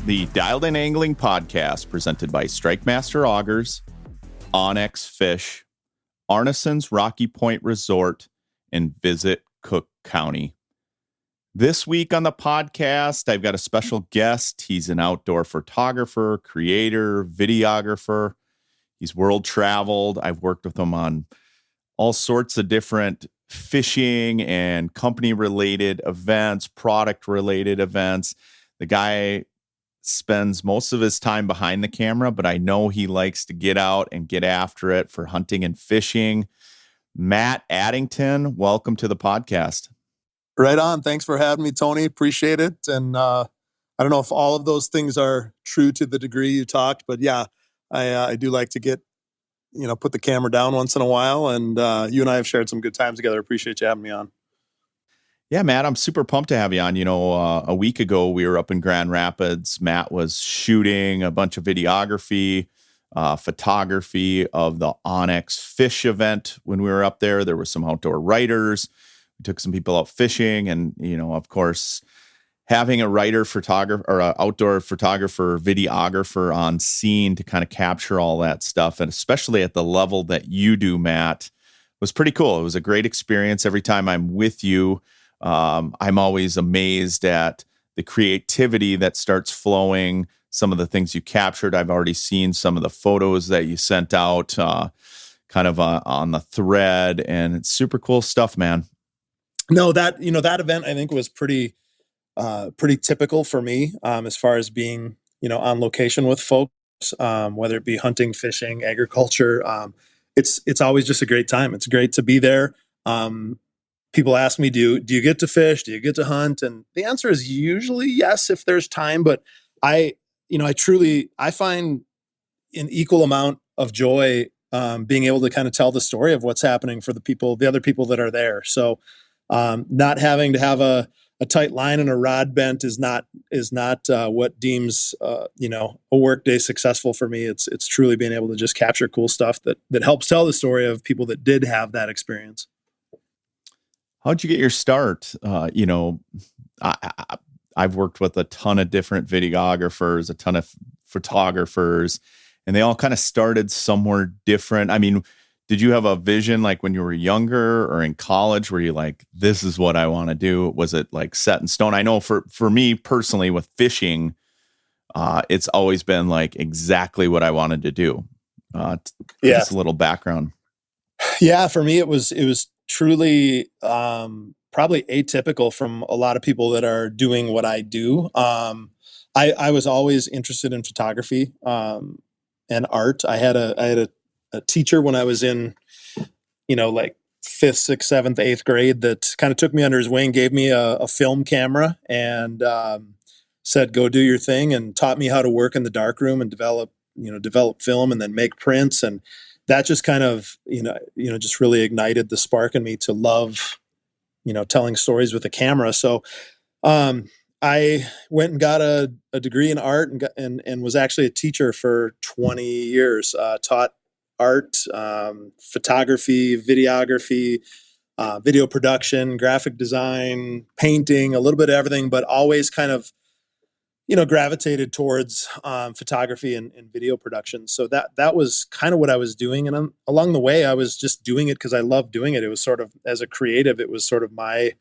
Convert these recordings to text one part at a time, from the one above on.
the Dialed In Angling podcast presented by Strike Master Augers, Onyx Fish, Arneson's Rocky Point Resort, and Visit Cook County. This week on the podcast, I've got a special guest. He's an outdoor photographer, creator, videographer. He's world traveled. I've worked with him on all sorts of different fishing and company related events, product related events. The guy spends most of his time behind the camera, but I know he likes to get out and get after it for hunting and fishing. Matt Addington, welcome to the podcast. Right on. Thanks for having me, Tony. Appreciate it. And I don't know if all of those things are true to the degree you talked, but yeah, I do like to get, put the camera down once in a while. And you and I have shared some good times together. Appreciate you having me on. Yeah, Matt, I'm super pumped to have you on. A week ago, we were up in Grand Rapids. Matt was shooting a bunch of videography, photography of the Onyx Fish event. When we were up there, there were some outdoor writers. We took some people out fishing. And, of course, having a writer, photographer, or an outdoor photographer, videographer on scene to kind of capture all that stuff, and especially at the level that you do, Matt, was pretty cool. It was a great experience. Every time I'm with you, I'm always amazed at the creativity that starts flowing, some of the things you captured. I've already seen some of the photos that you sent out kind of on the thread, and it's super cool stuff, man. No, that event I think was pretty typical for me as far as being, on location with folks, whether it be hunting, fishing, agriculture. It's always just a great time. It's great to be there. People ask me, do you get to fish? Do you get to hunt? And the answer is usually yes, if there's time. But I find an equal amount of joy being able to kind of tell the story of what's happening for the other people that are there. So not having to have a tight line and a rod bent is not what deems a workday successful for me. It's truly being able to just capture cool stuff that helps tell the story of people that did have that experience. How'd you get your start? I've worked with a ton of different videographers, a ton of photographers, and they all kind of started somewhere different. I mean, did you have a vision like when you were younger or in college where you're like, this is what I want to do? Was it like set in stone? I know for me personally with fishing, it's always been like exactly what I wanted to do. Just a little background. Yeah, for me, it was truly probably atypical from a lot of people that are doing what I do. I was always interested in photography and art. I had a teacher when I was in, like 5th, 6th, 7th, 8th grade that kind of took me under his wing, gave me a film camera and said, go do your thing, and taught me how to work in the darkroom and develop film and then make prints. And that just kind of, just really ignited the spark in me to love, telling stories with a camera. So I went and got a degree in art and was actually a teacher for 20 years, taught art, photography, videography, video production, graphic design, painting, a little bit of everything, but always kind of, gravitated towards photography and video production. So that was kind of what I was doing. And along the way, I was just doing it because I loved doing it. It was sort of, as a creative, it was sort of my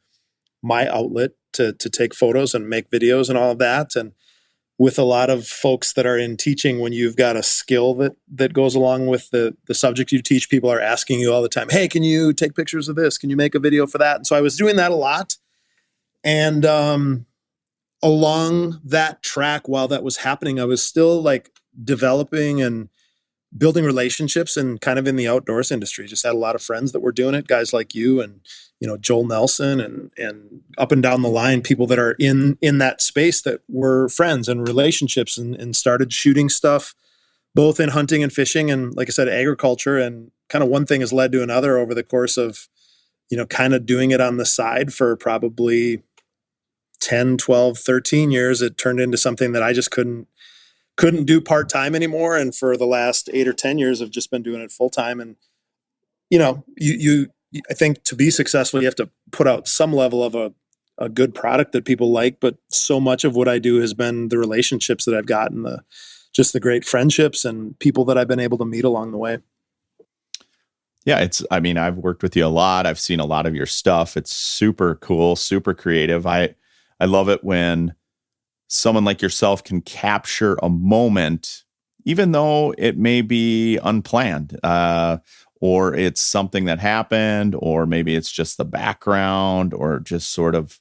outlet to take photos and make videos and all of that. And with a lot of folks that are in teaching, when you've got a skill that goes along with the subject you teach, people are asking you all the time, hey, can you take pictures of this? Can you make a video for that? And so I was doing that a lot. And along that track, while that was happening, I was still like developing and building relationships and kind of in the outdoors industry. Just had a lot of friends that were doing it, guys like you and, Joel Nelson and up and down the line, people that are in that space that were friends and relationships and started shooting stuff, both in hunting and fishing. And like I said, agriculture, and kind of one thing has led to another over the course of, kind of doing it on the side for probably 10, 12, 13 years. It turned into something that I just couldn't do part-time anymore. And for the last 8 or 10 years, I've just been doing it full-time. And, I think to be successful, you have to put out some level of a a good product that people like. But so much of what I do has been the relationships that I've gotten, the great friendships and people that I've been able to meet along the way. Yeah, I mean, I've worked with you a lot. I've seen a lot of your stuff. It's super cool, super creative. I love it when someone like yourself can capture a moment, even though it may be unplanned, or it's something that happened, or maybe it's just the background, or just sort of,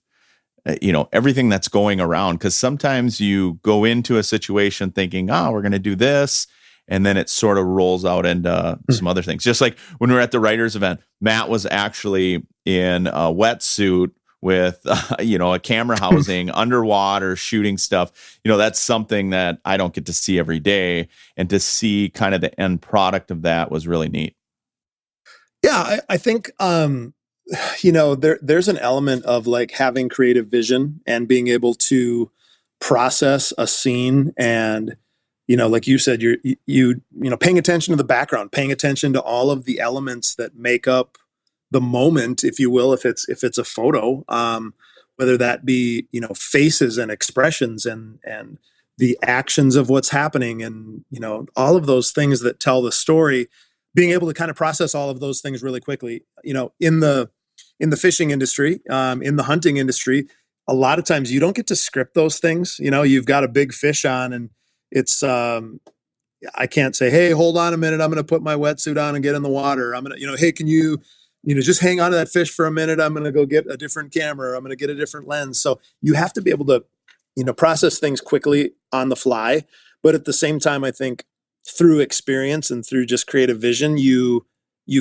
everything that's going around. Because sometimes you go into a situation thinking, oh, we're going to do this. And then it sort of rolls out into some other things. Just like when we were at the writers event, Matt was actually in a wetsuit with, a camera housing underwater shooting stuff. That's something that I don't get to see every day. And to see kind of the end product of that was really neat. Yeah, I think there's an element of like having creative vision and being able to process a scene, and like you said, paying attention to the background, paying attention to all of the elements that make up the moment, if you will, if it's a photo, whether that be faces and expressions and the actions of what's happening, and all of those things that tell the story, being able to kind of process all of those things really quickly. In the fishing industry, in the hunting industry, a lot of times you don't get to script those things. You've got a big fish on, and it's I can't say, hey, hold on a minute, I'm going to put my wetsuit on and get in the water. I'm going to, hey, can you, just hang on to that fish for a minute. I'm going to go get a different camera. I'm going to get a different lens. So you have to be able to, process things quickly on the fly. But at the same time, I think through experience and through just creative vision, you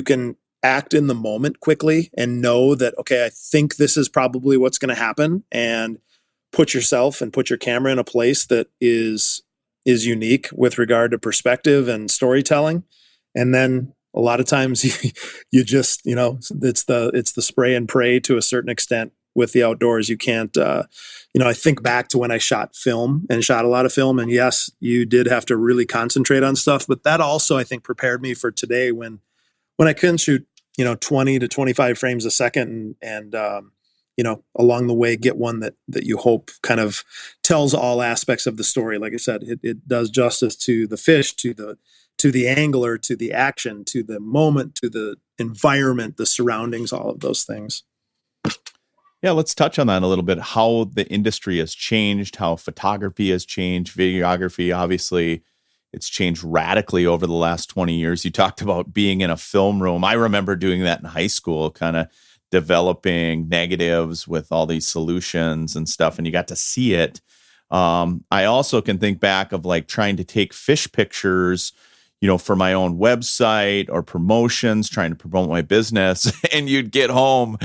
can act in the moment quickly and know that, okay, I think this is probably what's going to happen, and put yourself and put your camera in a place that is unique with regard to perspective and storytelling. And then a lot of times you just, it's the spray and pray to a certain extent with the outdoors. You can't, I think back to when I shot film and shot a lot of film, and yes, you did have to really concentrate on stuff, but that also, I think, prepared me for today when I couldn't shoot, 20 to 25 frames a second, and along the way, get one that you hope kind of tells all aspects of the story. Like I said, it does justice to the fish, to the angler, to the action, to the moment, to the environment, the surroundings, all of those things. Yeah, let's touch on that a little bit. How the industry has changed, how photography has changed, videography, obviously, it's changed radically over the last 20 years. You talked about being in a film room. I remember doing that in high school, kind of developing negatives with all these solutions and stuff, and you got to see it. I also can think back of like trying to take fish pictures, for my own website or promotions, trying to promote my business, and you'd get home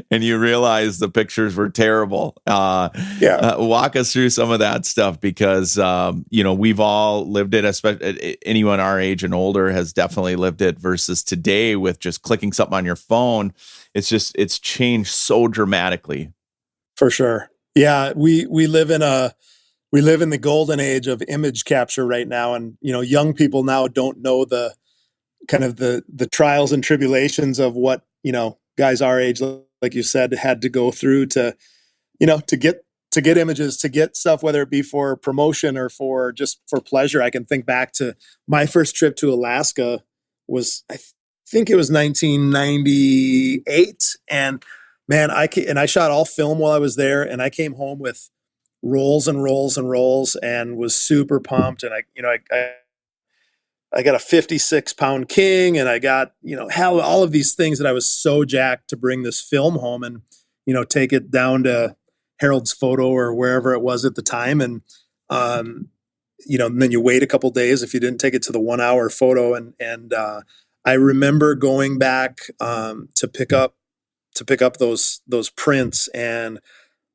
and you realize the pictures were terrible. Walk us through some of that stuff, because, we've all lived it, especially anyone our age and older has definitely lived it, versus today with just clicking something on your phone. It's changed so dramatically. For sure. Yeah. We live in the golden age of image capture right now. And, young people now don't know the kind of the trials and tribulations of what, guys our age, like you said, had to go through to get images, to get stuff, whether it be for promotion or for just for pleasure. I can think back to my first trip to Alaska was, I think it was 1998. And man, I shot all film while I was there, and I came home with rolls and rolls and rolls, and was super pumped. And I got a 56-pound king, and I got, hell, all of these things that I was so jacked to bring this film home and, take it down to Harold's Photo or wherever it was at the time. And, and then you wait a couple days if you didn't take it to the 1 hour photo. And I remember going back to pick up those prints, and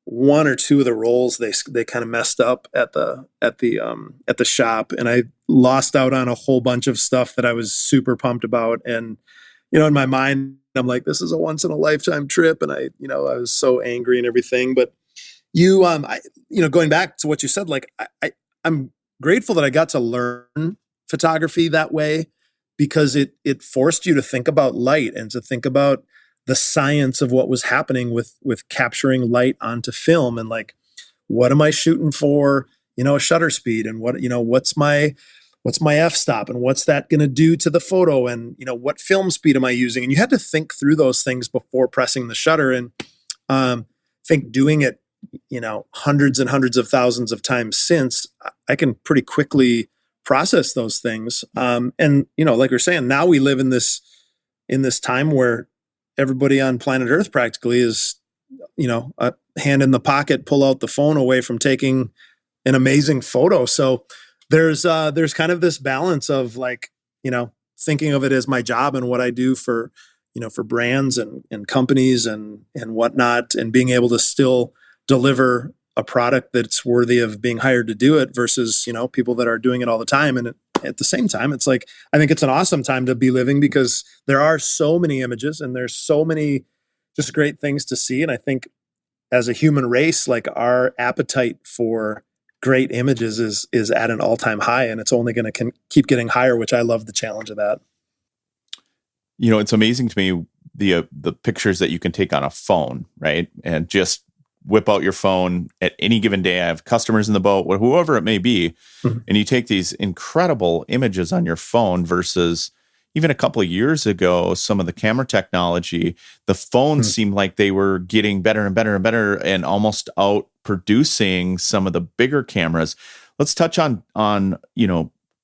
one or two of the rolls they kind of messed up at the shop, and I lost out on a whole bunch of stuff that I was super pumped about. And in my mind, I'm like, this is a once in a lifetime trip, and I was so angry and everything. But going back to what you said, like I'm grateful that I got to learn photography that way, because it forced you to think about light and to think about the science of what was happening with capturing light onto film, and like, what am I shooting for, a shutter speed, and what's my f-stop, and what's that going to do to the photo, and what film speed am I using? And you had to think through those things before pressing the shutter. And think doing it hundreds and hundreds of thousands of times since, I can pretty quickly process those things. And like we're saying, now we live in this time where everybody on planet Earth practically is, a hand in the pocket, pull out the phone away from taking an amazing photo. So there's kind of this balance of like, thinking of it as my job and what I do for brands and companies and whatnot, and being able to still deliver a product that's worthy of being hired to do it versus, people that are doing it all the time. And at the same time, it's like, I think it's an awesome time to be living because there are so many images and there's so many just great things to see. And I think as a human race, like our appetite for great images is at an all-time high, and it's only going to keep getting higher, which I love the challenge of that. It's amazing to me the pictures that you can take on a phone, right? And just whip out your phone at any given day. I have customers in the boat, whoever it may be, and you take these incredible images on your phone versus even a couple of years ago, some of the camera technology, the phones seemed like they were getting better and better and better and almost out producing some of the bigger cameras. Let's touch on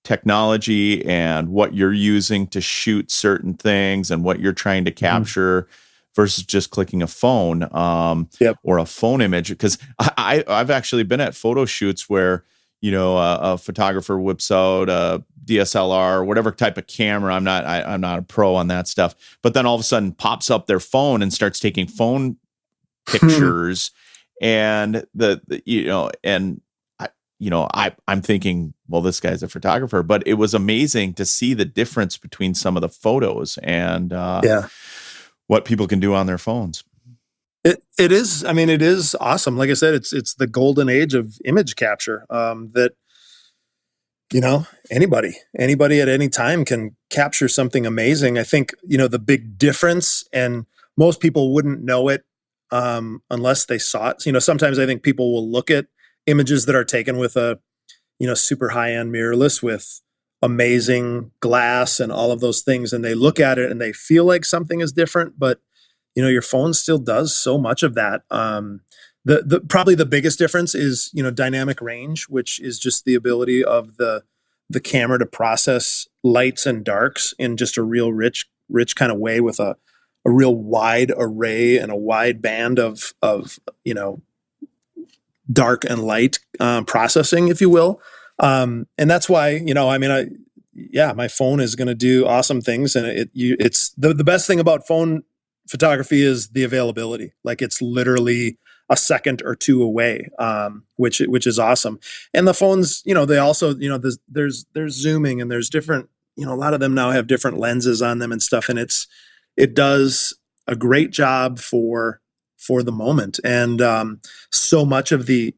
technology and what you're using to shoot certain things and what you're trying to capture versus just clicking a phone or a phone image. Because I've actually been at photo shoots where, a photographer whips out a DSLR, whatever type of camera. I'm not a pro on that stuff, but then all of a sudden pops up their phone and starts taking phone pictures. And I'm thinking, well, this guy's a photographer, but it was amazing to see the difference between some of the photos and what people can do on their phones. It is. I mean, it is awesome. Like I said, it's the golden age of image capture. That anybody at any time can capture something amazing. I think the big difference, and most people wouldn't know it unless they saw it. Sometimes I think people will look at images that are taken with a super high-end mirrorless with amazing glass and all of those things, and they look at it and they feel like something is different, but your phone still does so much of that. The probably the biggest difference is dynamic range, which is just the ability of the camera to process lights and darks in just a real rich kind of way, with a real wide array and a wide band of dark and light processing, if you will. And that's why my phone is going to do awesome things, and it's the best thing about phone photography is the availability. Like, it's literally a second or two away, which is awesome. And the phones, they also, there's zooming, and there's different, a lot of them now have different lenses on them and stuff. And it does a great job for the moment. And so much of the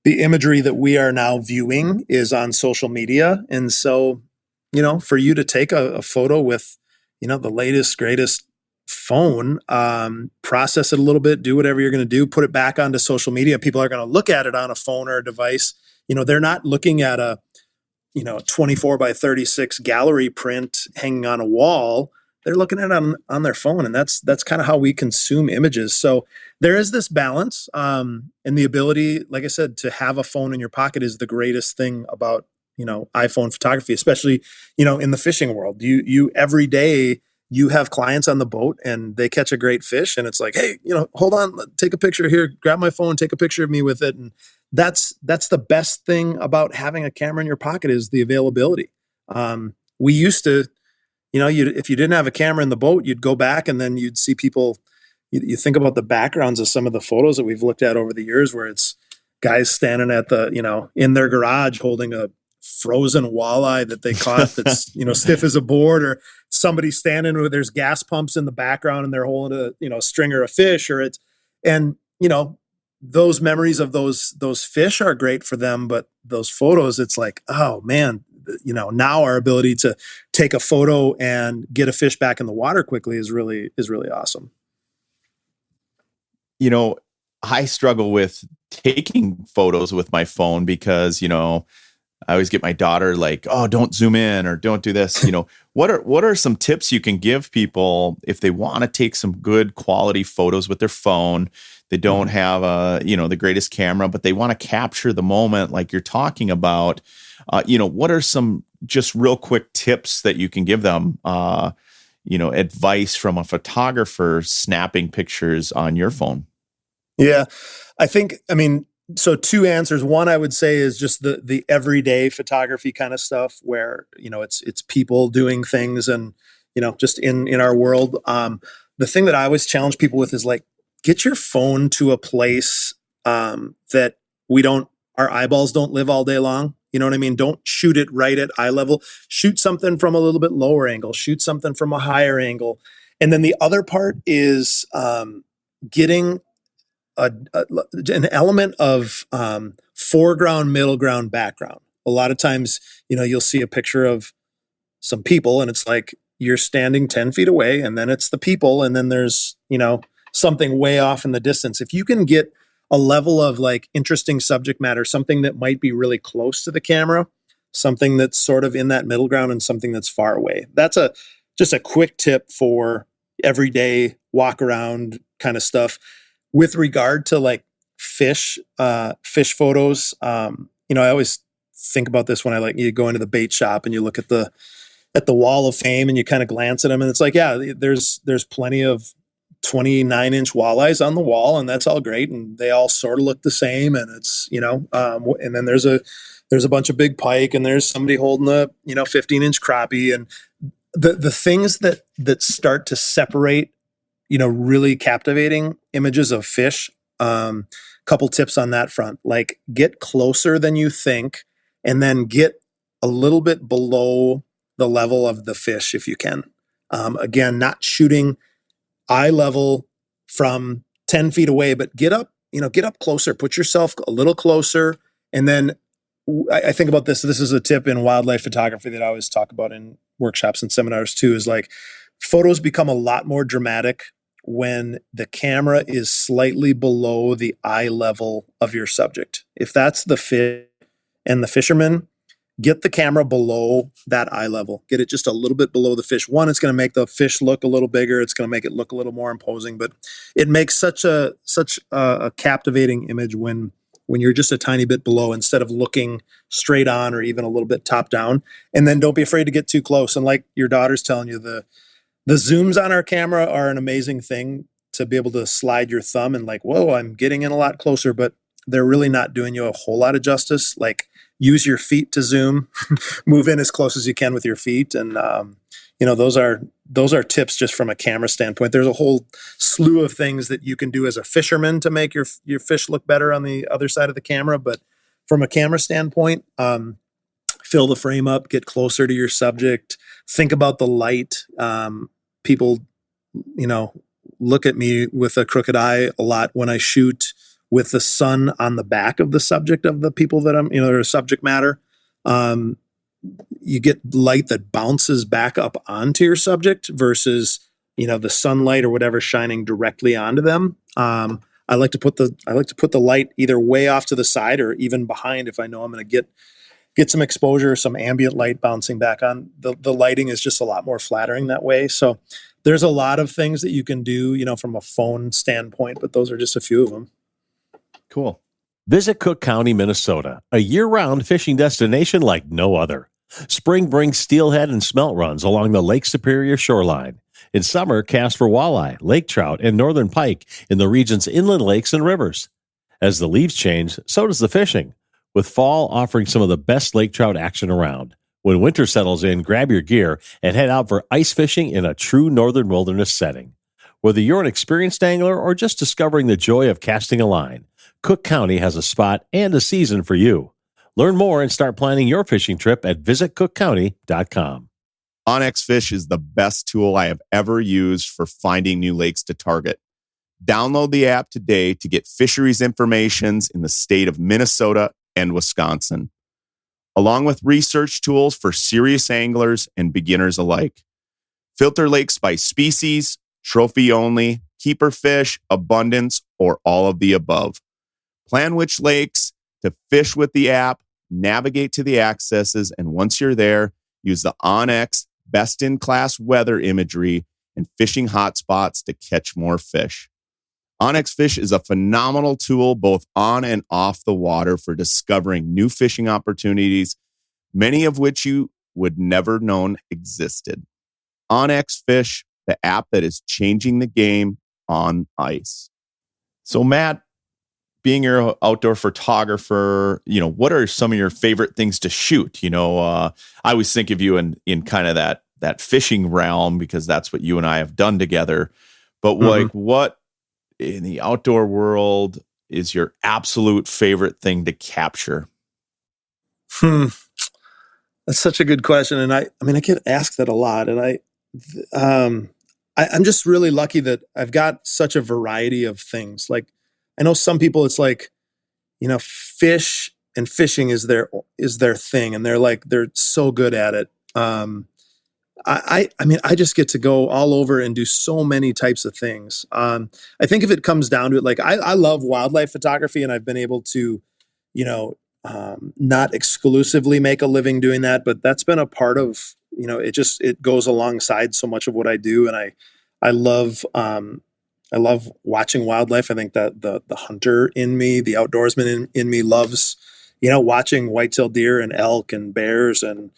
imagery that we are now viewing is on social media. And so, for you to take a photo with, the latest, greatest phone, process it a little bit, do whatever you're going to do, put it back onto social media. People are going to look at it on a phone or a device. They're not looking at a 24 by 36 gallery print hanging on a wall. They're looking at it on their phone, and that's kind of how we consume images. So there is this balance, and the ability, like I said, to have a phone in your pocket is the greatest thing about iPhone photography, especially in the fishing world. You every day you have clients on the boat and they catch a great fish, and it's like, hey, hold on, take a picture here, grab my phone, take a picture of me with it. And that's the best thing about having a camera in your pocket is the availability. We used to, if you didn't have a camera in the boat, you'd go back and then you'd see people, you think about the backgrounds of some of the photos that we've looked at over the years, where it's guys standing at in their garage holding a frozen walleye that they caught that's stiff as a board, or somebody standing where there's gas pumps in the background and they're holding a stringer of fish, and those memories of those fish are great for them, but those photos, it's like, oh man, now our ability to take a photo and get a fish back in the water quickly is really awesome. you know, I struggle with taking photos with my phone because, I always get my daughter like, oh, don't zoom in or don't do this. What are some tips you can give people if they want to take some good quality photos with their phone? They don't have the greatest camera, but they want to capture the moment like you're talking about. What are some just real quick tips that you can give them? Advice from a photographer snapping pictures on your phone. Yeah. So two answers. One I would say is just the everyday photography kind of stuff where, it's people doing things and, just in our world. The thing that I always challenge people with is like, get your phone to a place that our eyeballs don't live all day long. You know what I mean? Don't shoot it right at eye level. Shoot something from a little bit lower angle, shoot something from a higher angle. And then the other part is getting an element of foreground, middle ground, background. A lot of times, you'll see a picture of some people and it's like you're standing 10 feet away and then it's the people and then there's, something way off in the distance. If you can get a level of like interesting subject matter, something that might be really close to the camera, something that's sort of in that middle ground and something that's far away. That's just a quick tip for everyday walk around kind of stuff. With regard to like fish photos, I always think about this when you go into the bait shop and you look at the wall of fame and you kind of glance at them and it's like, yeah, there's plenty of 29-inch walleyes on the wall and that's all great and they all sort of look the same and it's and then there's a bunch of big pike and there's somebody holding a 15-inch crappie and the things that start to separate really captivating images of fish. Couple tips on that front, like get closer than you think and then get a little bit below the level of the fish if you can. Again, not shooting eye level from 10 feet away, but get up closer, put yourself a little closer. And then I think about this. This is a tip in wildlife photography that I always talk about in workshops and seminars too, is like photos become a lot more dramatic when the camera is slightly below the eye level of your subject. If that's the fish and the fisherman, get the camera below that eye level. Get it just a little bit below the fish. One, it's going to make the fish look a little bigger. It's going to make it look a little more imposing, but it makes such a captivating image when you're just a tiny bit below instead of looking straight on or even a little bit top down. And then don't be afraid to get too close. And like your daughter's telling you, the zooms on our camera are an amazing thing to be able to slide your thumb and like, whoa, I'm getting in a lot closer, but they're really not doing you a whole lot of justice. Like use your feet to zoom, move in as close as you can with your feet. And, those are tips just from a camera standpoint. There's a whole slew of things that you can do as a fisherman to make your fish look better on the other side of the camera. But from a camera standpoint, fill the frame up, get closer to your subject, think about the light. People, look at me with a crooked eye a lot when I shoot with the sun on the back of the subject of the people that I'm, their subject matter. You get light that bounces back up onto your subject versus, the sunlight or whatever shining directly onto them. I like to put the light either way off to the side or even behind if I know I'm going to get some exposure, some ambient light bouncing back on. The lighting is just a lot more flattering that way. So there's a lot of things that you can do, from a phone standpoint, but those are just a few of them. Cool. Visit Cook County, Minnesota, a year-round fishing destination like no other. Spring brings steelhead and smelt runs along the Lake Superior shoreline. In summer, cast for walleye, lake trout, and northern pike in the region's inland lakes and rivers. As the leaves change, so does the fishing, with fall offering some of the best lake trout action around. When winter settles in, grab your gear and head out for ice fishing in a true northern wilderness setting. Whether you're an experienced angler or just discovering the joy of casting a line, Cook County has a spot and a season for you. Learn more and start planning your fishing trip at visitcookcounty.com. onX Fish is the best tool I have ever used for finding new lakes to target. Download the app today to get fisheries information in the state of Minnesota and Wisconsin, along with research tools for serious anglers and beginners alike. Filter lakes by species, trophy only, keeper fish, abundance, or all of the above. Plan which lakes to fish with the app, navigate to the accesses, and once you're there, use the onX best-in-class weather imagery and fishing hotspots to catch more fish. onX Fish is a phenomenal tool both on and off the water for discovering new fishing opportunities, many of which you would never known existed. onX Fish, the app that is changing the game on ice. So Matt, being your outdoor photographer, what are some of your favorite things to shoot? I always think of you in kind of that fishing realm because that's what you and I have done together. But what in the outdoor world is your absolute favorite thing to capture? That's such a good question. And I get asked that a lot. And I'm just really lucky that I've got such a variety of things. Like, I know some people, it's like, fish and fishing is their thing. And they're so good at it. I just get to go all over and do so many types of things. I think if it comes down to it, like I love wildlife photography, and I've been able to, not exclusively make a living doing that, but that's been a part of, it goes alongside so much of what I do. And I love watching wildlife. I think that the hunter in me, the outdoorsman in me loves, watching white-tailed deer and elk and bears and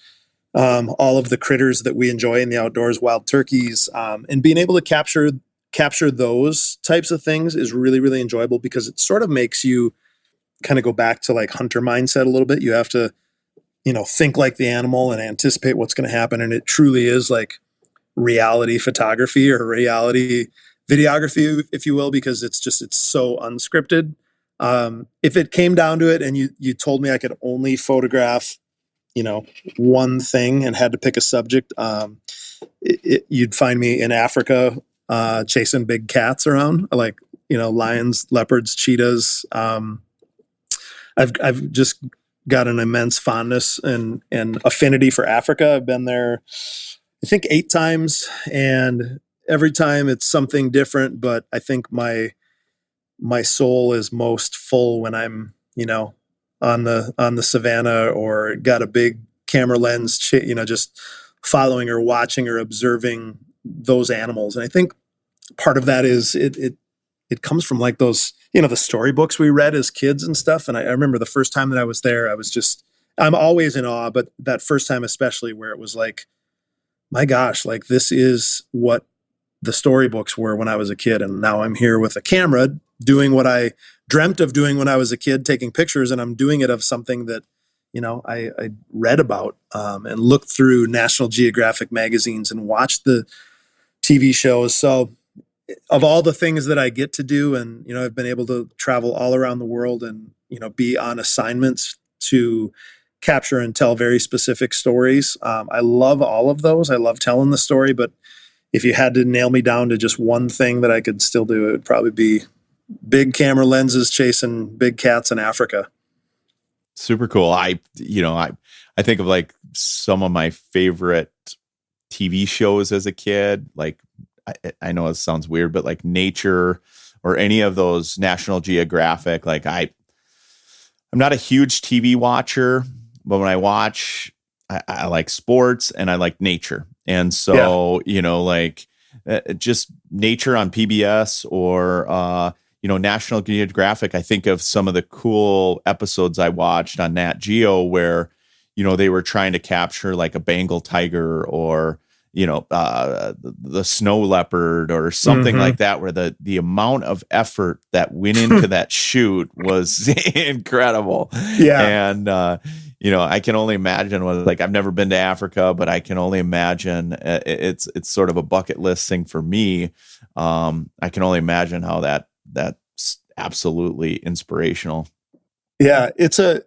all of the critters that we enjoy in the outdoors, wild turkeys, and being able to capture those types of things is really, really enjoyable because it sort of makes you kind of go back to like hunter mindset a little bit. You have to, think like the animal and anticipate what's going to happen. And it truly is like reality photography or reality videography, if you will, because it's so unscripted. If it came down to it and you told me I could only photograph one thing and had to pick a subject, you'd find me in Africa, chasing big cats around, like, lions, leopards, cheetahs. I've just got an immense fondness and affinity for Africa. I've been there, I think 8 times, and every time it's something different, but I think my soul is most full when I'm, on the savannah or got a big camera lens, just following or watching or observing those animals. And I think part of that is it comes from like those, the storybooks we read as kids and stuff. And I remember the first time that I was there, I'm always in awe, but that first time especially, where it was like, my gosh, like this is what the storybooks were when I was a kid. And now I'm here with a camera doing what I dreamt of doing when I was a kid, taking pictures, and I'm doing it of something that, I read about and looked through National Geographic magazines and watched the TV shows. So of all the things that I get to do, and, I've been able to travel all around the world and, be on assignments to capture and tell very specific stories. I love all of those. I love telling the story, but if you had to nail me down to just one thing that I could still do, it would probably be big camera lenses chasing big cats in Africa. Super cool. I think of like some of my favorite TV shows as a kid. Like, I know it sounds weird, but like Nature or any of those National Geographic, like I'm not a huge TV watcher, but when I watch, I like sports and I like nature. And so, just nature on PBS or, National Geographic, I think of some of the cool episodes I watched on Nat Geo where, they were trying to capture like a Bengal tiger or, the snow leopard or something like that, where the amount of effort that went into that shoot was incredible. Yeah. And, I can only imagine I've never been to Africa, but I can only imagine it's sort of a bucket list thing for me. I can only imagine how that's absolutely inspirational. Yeah. It's an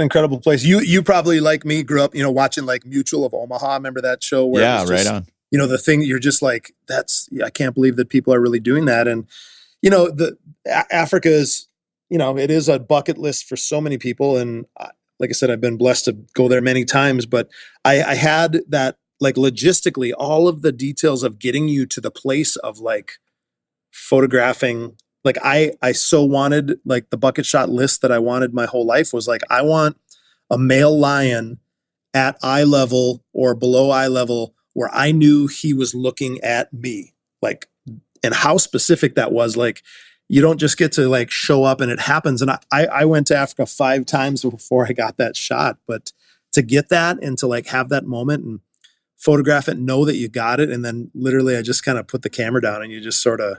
incredible place. You probably, like me, grew up, watching like Mutual of Omaha. Remember that show where it was just, right on. The thing you're just like, I can't believe that people are really doing that. And, Africa is, it is a bucket list for so many people. And like I said, I've been blessed to go there many times, but I had that, like, logistically, all of the details of getting you to the place of like photographing. Like I so wanted, like, the bucket shot list that I wanted my whole life was like, I want a male lion at eye level or below eye level where I knew he was looking at me. Like, and how specific that was. Like, you don't just get to like show up and it happens. And I went to Africa 5 times before I got that shot, but to get that and to like have that moment and photograph it, know that you got it. And then literally I just kind of put the camera down and you just sort of,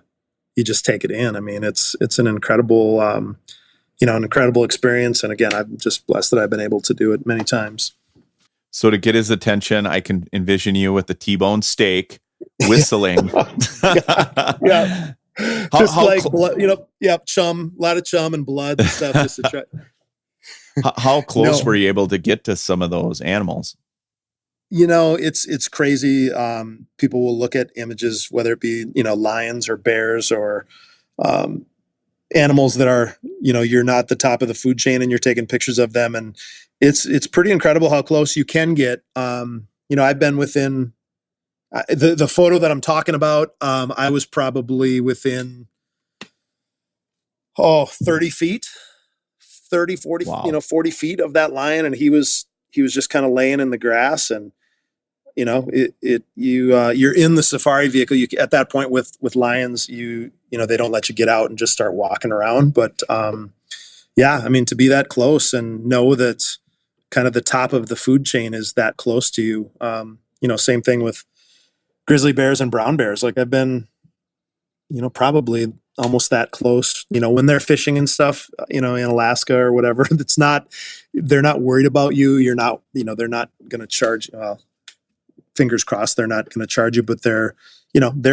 you just take it in. I mean, it's an incredible, an incredible experience. And again, I'm just blessed that I've been able to do it many times. So to get his attention, I can envision you with the T-bone steak whistling. Yeah. Just like, blood, chum, a lot of chum and blood and stuff. Just to try. How close were you able to get to some of those animals? It's crazy. People will look at images, whether it be, lions or bears or animals that are, you're not the top of the food chain and you're taking pictures of them. And it's pretty incredible how close you can get. I've been within the photo that I'm talking about. I was probably within, 30 feet, 30, 40, Wow. 40 feet of that lion. And he was just kind of laying in the grass, and you're in the safari vehicle. You, at that point with lions, they don't let you get out and just start walking around. But to be that close and know that kind of the top of the food chain is that close to you. Same thing with grizzly bears and brown bears. Like, I've been, probably almost that close, when they're fishing and stuff, in Alaska or whatever. They're not worried about you. You're not, they're not going to charge, fingers crossed, they're not going to charge you, but they're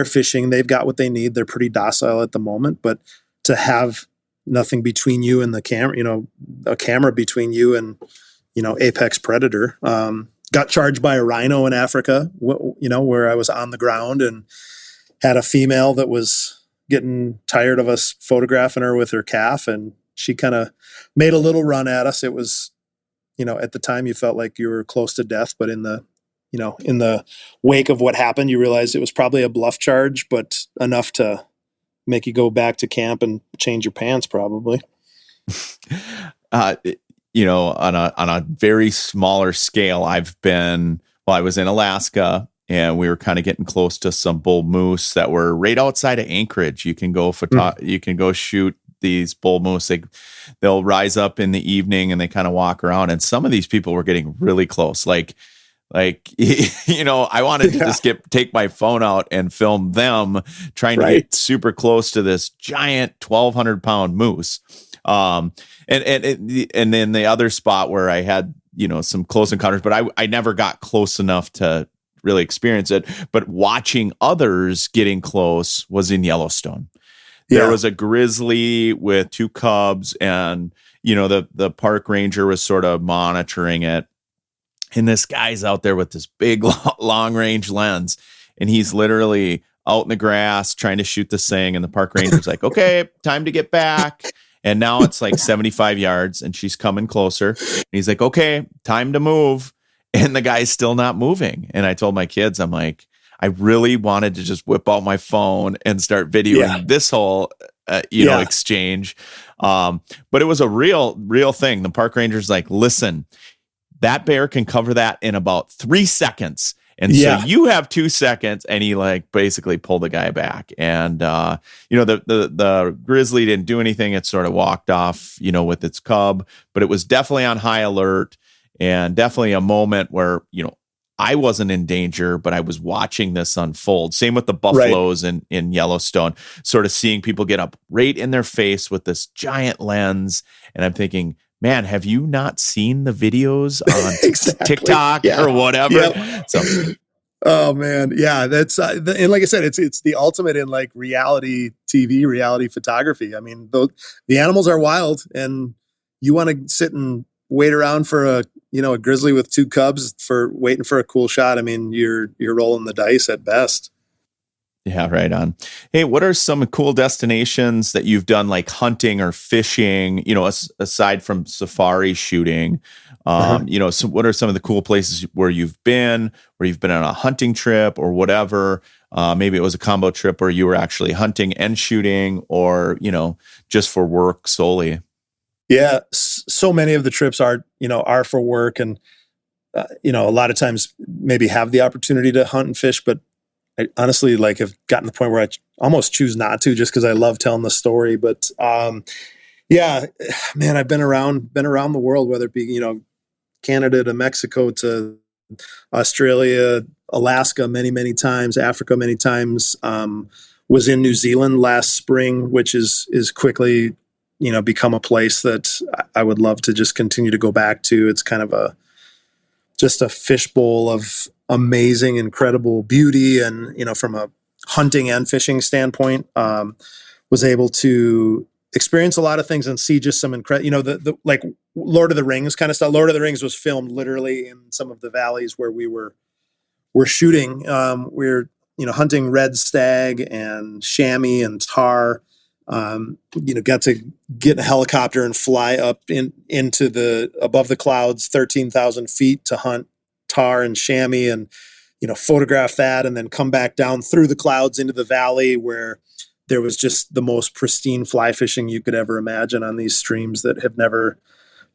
fishing. They've got what they need. They're pretty docile at the moment, but to have nothing between you and the camera, a camera between you and, apex predator. Got charged by a rhino in Africa, where I was on the ground and had a female that was getting tired of us photographing her with her calf. And she kind of made a little run at us. It was, at the time you felt like you were close to death, but in the wake of what happened, you realized it was probably a bluff charge, but enough to make you go back to camp and change your pants probably. On a very smaller scale, I was in Alaska and we were kind of getting close to some bull moose that were right outside of Anchorage. You can go you can go shoot these bull moose. They'll rise up in the evening and they kind of walk around. And some of these people were getting really close. Like, I wanted to just take my phone out and film them trying to get super close to this giant 1,200 pound moose. And then the other spot where I had, some close encounters, but I never got close enough to really experience it. But watching others getting close was in Yellowstone. There was a grizzly with 2 cubs, and, the park ranger was sort of monitoring it. And this guy's out there with this big long range lens, and he's literally out in the grass trying to shoot this thing. And the park ranger's like, okay, time to get back. And now it's like 75 yards and she's coming closer. And he's like, okay, time to move. And the guy's still not moving. And I told my kids, I'm like, I really wanted to just whip out my phone and start videoing this whole, exchange. But it was a real thing. The park ranger's like, listen, that bear can cover that in about 3 seconds. And so you have 2 seconds. And he basically pulled the guy back. And, the grizzly didn't do anything. It sort of walked off, with its cub, but it was definitely on high alert and definitely a moment where, I wasn't in danger, but I was watching this unfold. Same with the buffaloes in Yellowstone, sort of seeing people get up right in their face with this giant lens. And I'm thinking, man, have you not seen the videos on TikTok or whatever? Yep. So, oh man, yeah, that's and like I said, it's the ultimate in like reality TV, reality photography. I mean, the animals are wild, and you want to sit and wait around for a grizzly with 2 cubs waiting for a cool shot. I mean, you're rolling the dice at best. Yeah, right on. Hey, what are some cool destinations that you've done, like hunting or fishing, aside from safari shooting? So what are some of the cool places where you've been on a hunting trip or whatever, Maybe it was a combo trip where you were actually hunting and shooting, or, just for work solely. Yeah. So many of the trips are for work, and, a lot of times maybe have the opportunity to hunt and fish, but I honestly have gotten to the point where I almost choose not to, just because I love telling the story. But yeah, man, I've been around the world, whether it be, Canada to Mexico to Australia, Alaska many, many times, Africa many times. Was in New Zealand last spring, which is quickly, become a place that I would love to just continue to go back to. It's kind of just a fishbowl of amazing, incredible beauty. And, from a hunting and fishing standpoint, was able to experience a lot of things and see just some incredible, the like Lord of the Rings kind of stuff. Lord of the Rings was filmed literally in some of the valleys where we're shooting. We're, hunting red stag and chamois and tar. Got to get in a helicopter and fly up into above the clouds, 13,000 feet, to hunt tar and chamois, and, photograph that, and then come back down through the clouds into the valley where there was just the most pristine fly fishing you could ever imagine on these streams that have never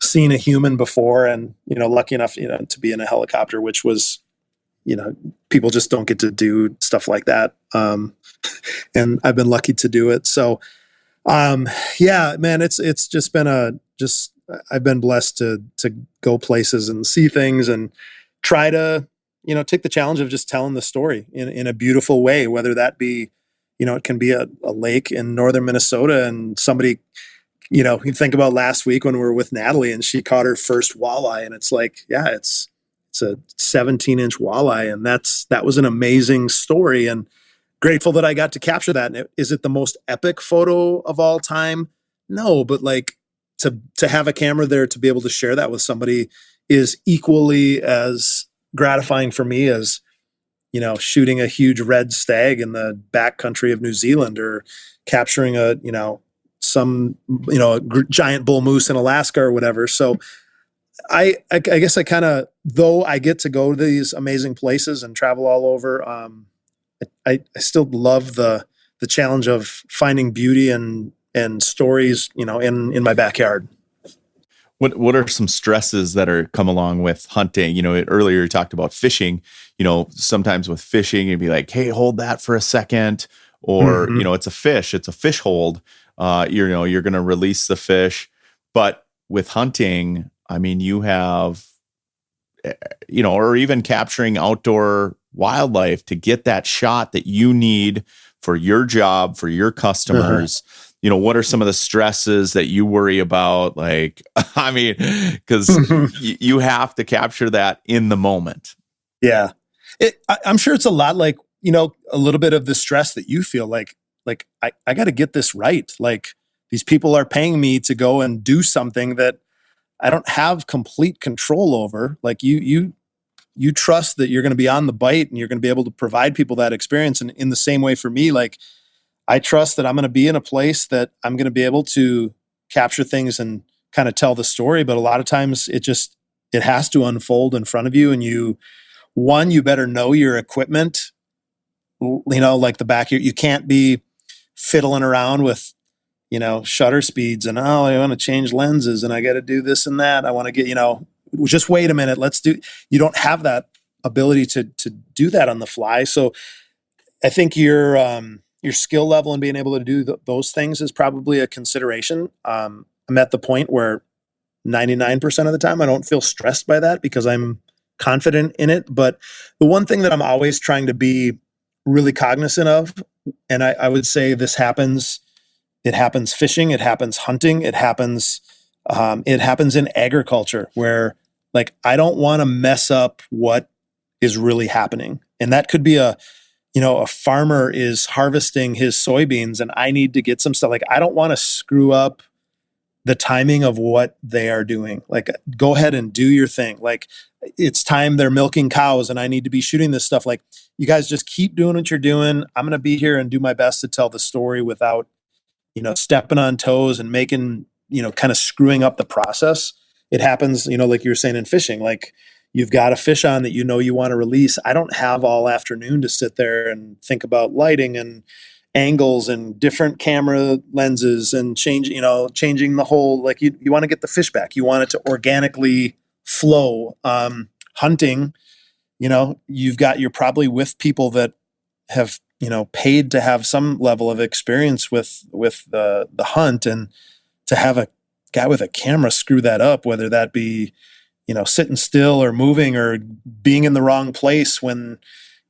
seen a human before. And, lucky enough, to be in a helicopter, which was, people just don't get to do stuff like that. And I've been lucky to do it. So, yeah, man, it's just been I've been blessed to go places and see things and try to, take the challenge of just telling the story in a beautiful way, whether that be, it can be a lake in northern Minnesota, and somebody, you think about last week when we were with Natalie and she caught her first walleye, and it's like, yeah, it's a 17-inch walleye. And that was an amazing story, and grateful that I got to capture that. And is it the most epic photo of all time? No, but to have a camera there to be able to share that with somebody is equally as gratifying for me as, shooting a huge red stag in the backcountry of New Zealand, or capturing a giant bull moose in Alaska or whatever. So I guess I kind of, though I get to go to these amazing places and travel all over, I still love the challenge of finding beauty and stories, in my backyard. What are some stresses that are come along with hunting? Earlier you talked about fishing. Sometimes with fishing, you'd be like, "Hey, hold that for a second," or Mm-hmm. it's a fish hold. You're going to release the fish, but with hunting, I mean, you have, or even capturing outdoor wildlife to get that shot that you need for your job, for your customers. What are some of the stresses that you worry about? Like, I mean, because you have to capture that in the moment. Yeah. I'm sure it's a lot like, a little bit of the stress that you feel like I got to get this right. Like, these people are paying me to go and do something that I don't have complete control over. Like, you trust that you're going to be on the bite and you're going to be able to provide people that experience. And in the same way for me, like, I trust that I'm going to be in a place that I'm going to be able to capture things and kind of tell the story. But a lot of times it has to unfold in front of you. And you better know your equipment, like the back here. You can't be fiddling around with, shutter speeds and, oh, I want to change lenses and I got to do this and that. I want to get, just wait a minute. You don't have that ability to do that on the fly. So I think your skill level and being able to do those things is probably a consideration. I'm at the point where 99% of the time I don't feel stressed by that because I'm confident in it. But the one thing that I'm always trying to be really cognizant of, and I would say this happens, it happens fishing, it happens hunting, it happens in agriculture, where, like, I don't want to mess up what is really happening. And that could be a farmer is harvesting his soybeans and I need to get some stuff. Like, I don't want to screw up the timing of what they are doing. Like, go ahead and do your thing. Like, it's time they're milking cows and I need to be shooting this stuff. Like, you guys just keep doing what you're doing. I'm going to be here and do my best to tell the story without, stepping on toes and making, kind of screwing up the process. It happens, like you were saying in fishing, like, you've got a fish on that you know you want to release. I don't have all afternoon to sit there and think about lighting and angles and different camera lenses and changing the whole, like you want to get the fish back. You want it to organically flow. Hunting, you're probably with people that have, paid to have some level of experience with the hunt, and to have a guy with a camera screw that up, whether that be, sitting still or moving or being in the wrong place when,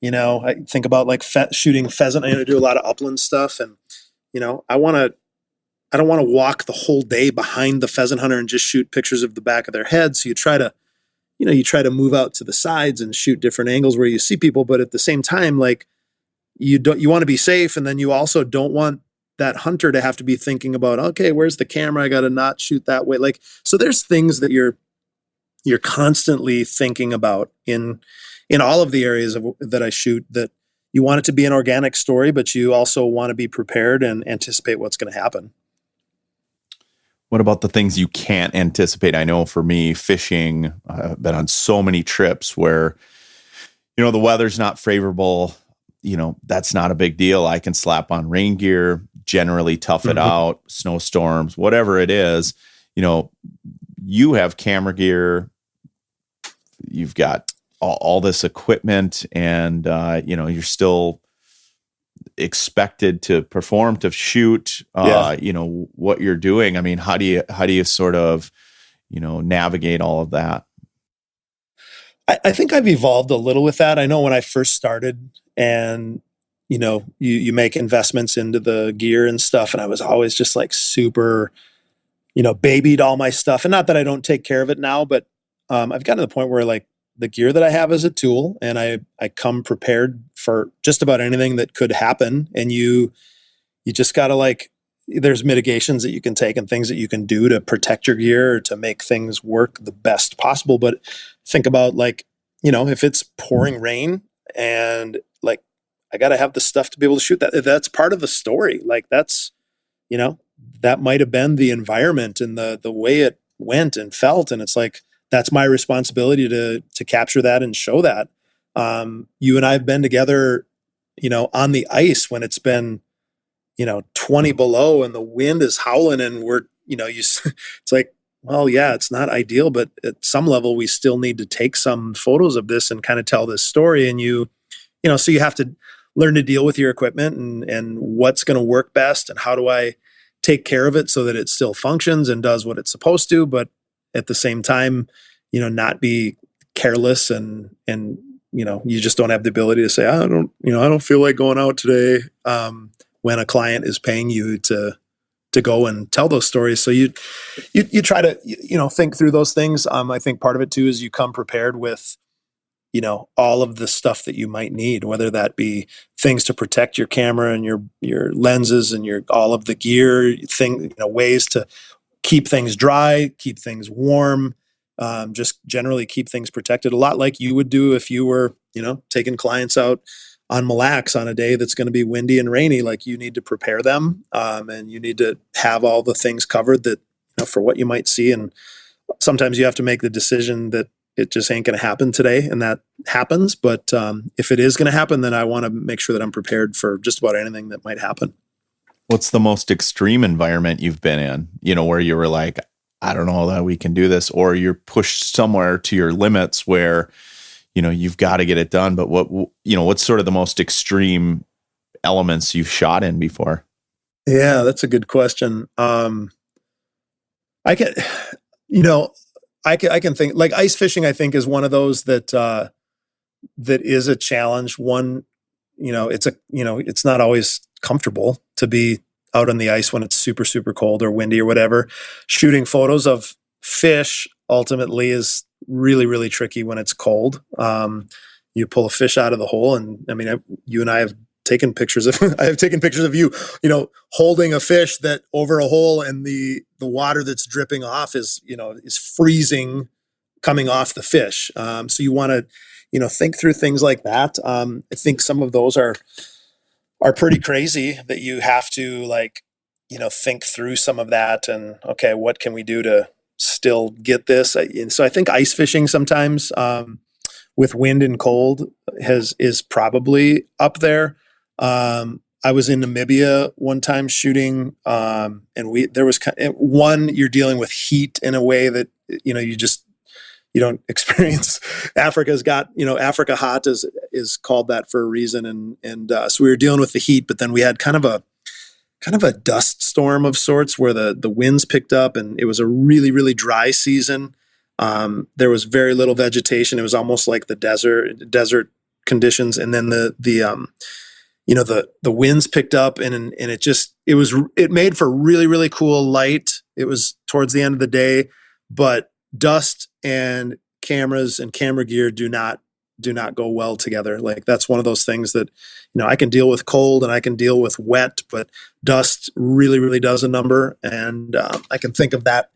I think about like shooting pheasant. I do a lot of upland stuff, and, I don't want to walk the whole day behind the pheasant hunter and just shoot pictures of the back of their head. So you try to move out to the sides and shoot different angles where you see people, but at the same time, like you want to be safe. And then you also don't want that hunter to have to be thinking about, okay, where's the camera? I got to not shoot that way. Like, so there's things that you're constantly thinking about in all of the areas that I shoot, that you want it to be an organic story, but you also want to be prepared and anticipate what's going to happen. What about the things you can't anticipate? I know for me, fishing, I've been on so many trips where, the weather's not favorable. That's not a big deal. I can slap on rain gear, generally tough it out, snowstorms, whatever it is. You have camera gear, you've got all this equipment, and, you're still expected to perform, to shoot, what you're doing. I mean, how do you sort of, navigate all of that? I think I've evolved a little with that. I know when I first started, and you make investments into the gear and stuff, and I was always just like super, babied all my stuff. And not that I don't take care of it now, but I've gotten to the point where like the gear that I have is a tool, and I come prepared for just about anything that could happen. And you just got to, like, there's mitigations that you can take and things that you can do to protect your gear or to make things work the best possible. But think about, like, if it's pouring rain and like, I got to have the stuff to be able to shoot that. That's part of the story. Like that's, that might've been the environment and the way it went and felt. And it's like, that's my responsibility to capture that and show that. You and I have been together, on the ice when it's been, 20 below and the wind is howling, and we're, it's like, well, yeah, it's not ideal, but at some level we still need to take some photos of this and kind of tell this story. And so you have to learn to deal with your equipment and what's going to work best, and how do I take care of it so that it still functions and does what it's supposed to, but at the same time, not be careless and you just don't have the ability to say, I don't feel like going out today, when a client is paying you to go and tell those stories. So you try to, think through those things. I think part of it too is you come prepared with, all of the stuff that you might need, whether that be things to protect your camera and your lenses and all of the gear, ways to keep things dry, keep things warm, just generally keep things protected, a lot like you would do if you were, taking clients out on Mille Lacs on a day that's going to be windy and rainy. Like, you need to prepare them, and you need to have all the things covered that, for what you might see. And sometimes you have to make the decision that it just ain't going to happen today, and that happens. But if it is going to happen, then I want to make sure that I'm prepared for just about anything that might happen. What's the most extreme environment you've been in, where you were like, I don't know that we can do this, or you're pushed somewhere to your limits where, you've got to get it done? But what's sort of the most extreme elements you've shot in before? Yeah, that's a good question. I can think, like, ice fishing, I think, is one of those that is a challenge. One, it's not always comfortable to be out on the ice when it's super, super cold or windy or whatever. Shooting photos of fish ultimately is really, really tricky when it's cold. You pull a fish out of the hole, and I mean, you and I have taken pictures of, I have taken pictures of you, holding a fish that over a hole, and the water that's dripping off is freezing coming off the fish. So you want to, think through things like that. I think some of those are pretty crazy, that you have to, like, think through some of that, and okay, what can we do to still get this. And so I think ice fishing sometimes, with wind and cold is probably up there. I was in Namibia one time shooting, and there was one, you're dealing with heat in a way that, you don't experience. Africa's got, Africa hot is called that for a reason. And so we were dealing with the heat, but then we had kind of a dust storm of sorts where the winds picked up, and it was a really, really dry season. There was very little vegetation. It was almost like the desert conditions. And then the winds picked up, and it made for really, really cool light. It was towards the end of the day, but dust and cameras and camera gear do not go well together. Like, that's one of those things that, I can deal with cold and I can deal with wet, but dust really, really does a number. And I can think of that,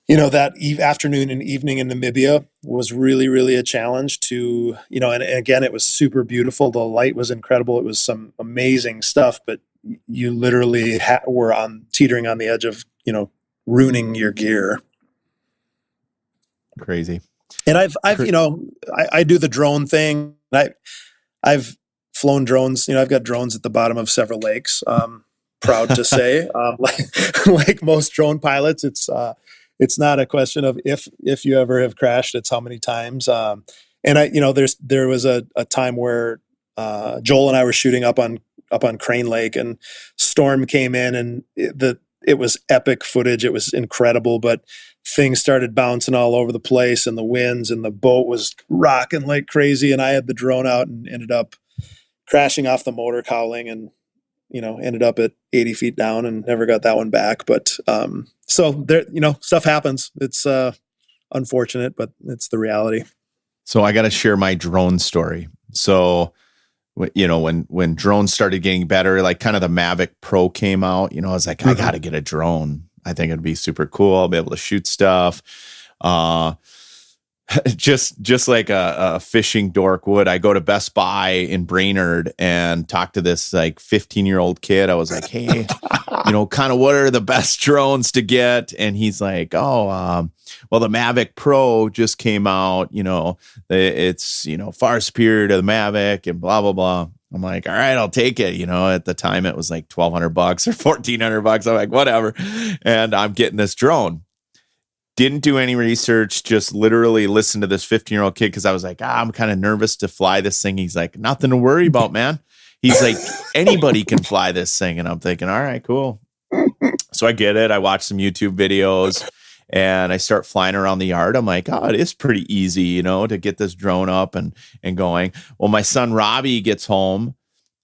that afternoon and evening in Namibia was really, really a challenge to, and again, it was super beautiful. The light was incredible. It was some amazing stuff, but you literally were teetering on the edge of, ruining your gear. Crazy. And I do the drone thing. I've flown drones. I've got drones at the bottom of several lakes. Proud to say, like most drone pilots, it's not a question of if you ever have crashed, it's how many times. And there was a time where Joel and I were shooting up on Crane Lake, and storm came in, and it was epic footage. It was incredible, but things started bouncing all over the place, and the winds, and the boat was rocking like crazy. And I had the drone out and ended up crashing off the motor cowling, and, ended up at 80 feet down and never got that one back. But, so there, stuff happens. It's, unfortunate, but it's the reality. So I got to share my drone story. So, when drones started getting better, like kind of the Mavic Pro came out, I was like, I got to get a drone. I think it'd be super cool. I'll be able to shoot stuff. Just like a fishing dork would, I go to Best Buy in Brainerd and talk to this like 15-year-old kid. I was like, hey, kind of what are the best drones to get? And he's like, well, the Mavic Pro just came out, it's, far superior to the Mavic and blah, blah, blah. I'm like, all right, I'll take it. At the time it was like $1,200 or $1,400. I'm like, whatever. And I'm getting this drone. Didn't do any research, just literally listened to this 15-year-old kid, because I was like, I'm kind of nervous to fly this thing. He's like, nothing to worry about, man. He's like, anybody can fly this thing. And I'm thinking, all right, cool. So I get it. I watch some YouTube videos and I start flying around the yard. I'm like, it is pretty easy, to get this drone up and going. Well, my son Robbie gets home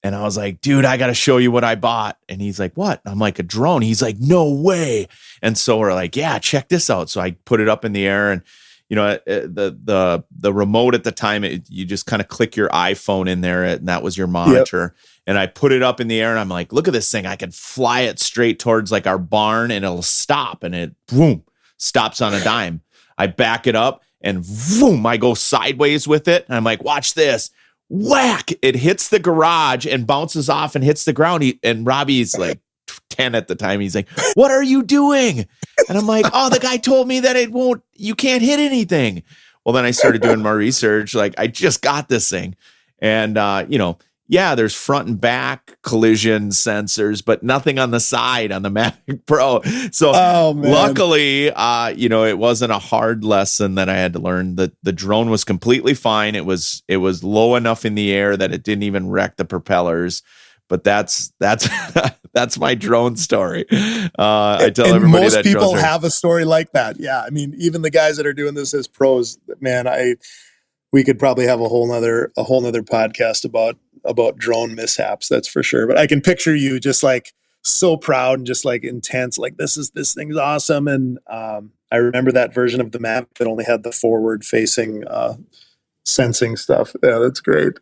and I was like, dude, I got to show you what I bought. And he's like, what? I'm like, a drone. He's like, no way. And so we're like, yeah, check this out. So I put it up in the air, and the remote at the time, you just kind of click your iPhone in there, and that was your monitor. Yep. And I put it up in the air, and I'm like, look at this thing. I could fly it straight towards like our barn, and it'll stop, and it boom stops on a dime. I back it up, and boom, I go sideways with it. And I'm like, watch this. Whack! It hits the garage and bounces off and hits the ground. And Robbie's like 10 at the time. He's like, what are you doing? And I'm like, the guy told me that you can't hit anything. Well, then I started doing more research. Like, I just got this thing. And, there's front and back collision sensors, but nothing on the side on the Mavic Pro. So luckily, it wasn't a hard lesson that I had to learn. The drone was completely fine. It was low enough in the air that it didn't even wreck the propellers. But that's my drone story. I tell everybody most that people have a story like that. Yeah, I mean, even the guys that are doing this as pros, man, we could probably have a whole nother podcast about drone mishaps. That's for sure. But I can picture you just like so proud and just like intense, like this thing's awesome. And I remember that version of the map that only had the forward facing sensing stuff. Yeah, that's great.